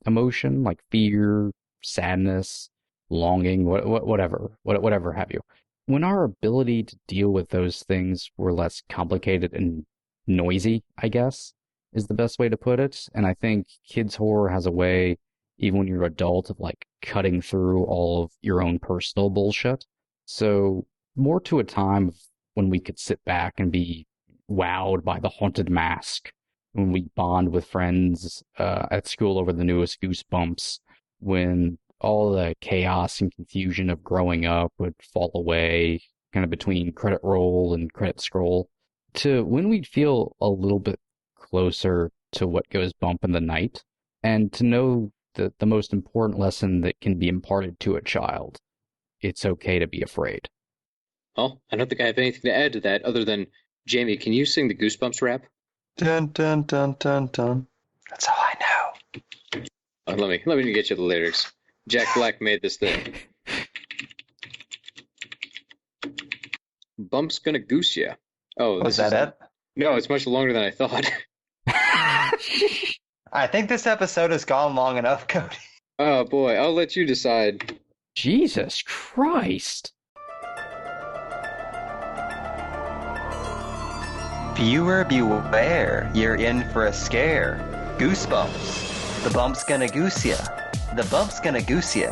emotion, like fear, sadness, longing, whatever have you. When our ability to deal with those things were less complicated and noisy, I guess, is the best way to put it. And I think kids' horror has a way, even when you're an adult, of like cutting through all of your own personal bullshit. So more to a time when we could sit back and be wowed by the haunted mask, when we bond with friends at school over the newest Goosebumps, when all the chaos and confusion of growing up would fall away kind of between credit roll and credit scroll, to when we'd feel a little bit closer to what goes bump in the night, and to know that the most important lesson that can be imparted to a child, it's okay to be afraid. Well, I don't think I have anything to add to that other than, Jamie, can you sing the Goosebumps rap? Dun dun dun dun dun. That's all I know. Let me get you the lyrics. Jack Black made this thing. Bump's gonna goose ya. Oh, Was that it? No, it's much longer than I thought. I think this episode has gone long enough, Cody. Oh boy, I'll let you decide. Jesus Christ. Viewer beware, you're in for a scare. Goosebumps. The bump's gonna goose ya. The bump's gonna goose ya.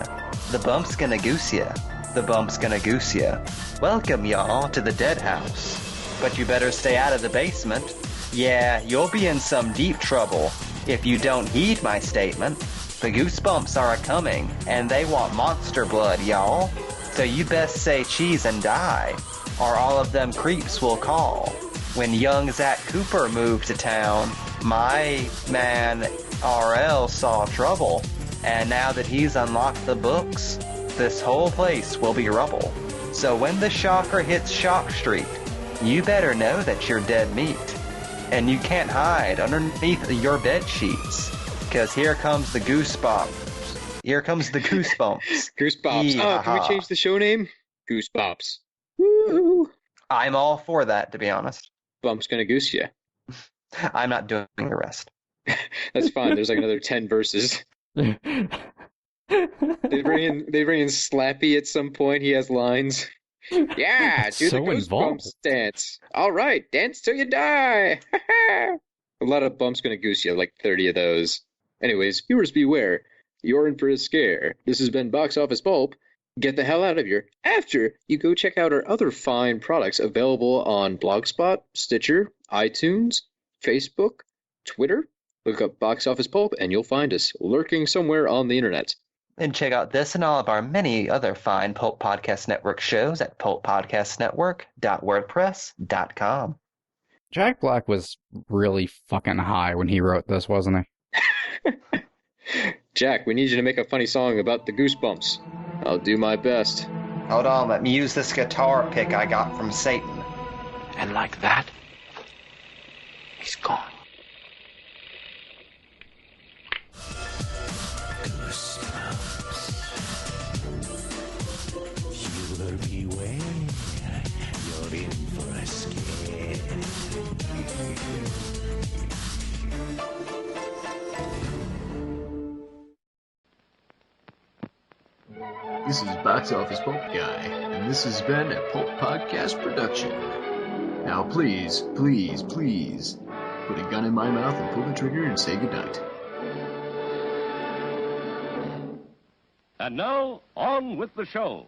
The bump's gonna goose ya. The bump's gonna goose ya. Welcome, y'all, to the Dead House. But you better stay out of the basement. Yeah, you'll be in some deep trouble if you don't heed my statement. The Goosebumps are a-coming, and they want monster blood, y'all. So you best say cheese and die, or all of them creeps will call. When young Zach Cooper moved to town, my man RL saw trouble, and now that he's unlocked the books, this whole place will be rubble. So when the shocker hits Shock Street, you better know that you're dead meat. And you can't hide underneath your bed sheets. Because here comes the goosebumps. Here comes the goosebumps. Goosebumps. Oh, can we change the show name? Goosebumps. Woo! I'm all for that, to be honest. Bump's gonna goose you. I'm not doing the rest. That's fine. There's like another 10 verses. They bring in Slappy at some point. He has lines. Yeah, That's do so the involved. Goosebumps dance. All right, dance till you die. A lot of bumps gonna goose you, like 30 of those. Anyways, viewers beware. You're in for a scare. This has been Box Office Pulp. Get the hell out of here after you go check out our other fine products available on Blogspot, Stitcher, iTunes, Facebook, Twitter. Look up Box Office Pulp and you'll find us lurking somewhere on the internet. And check out this and all of our many other fine Pulp Podcast Network shows at pulppodcastnetwork.wordpress.com. Jack Black was really fucking high when he wrote this, wasn't he? Jack, we need you to make a funny song about the Goosebumps. I'll do my best. Hold on, let me use this guitar pick I got from Satan. And like that, he's gone. This is Box Office Pulp Guy, and this has been a Pulp Podcast production. Now please, please, please, put a gun in my mouth and pull the trigger and say goodnight. And now, on with the show.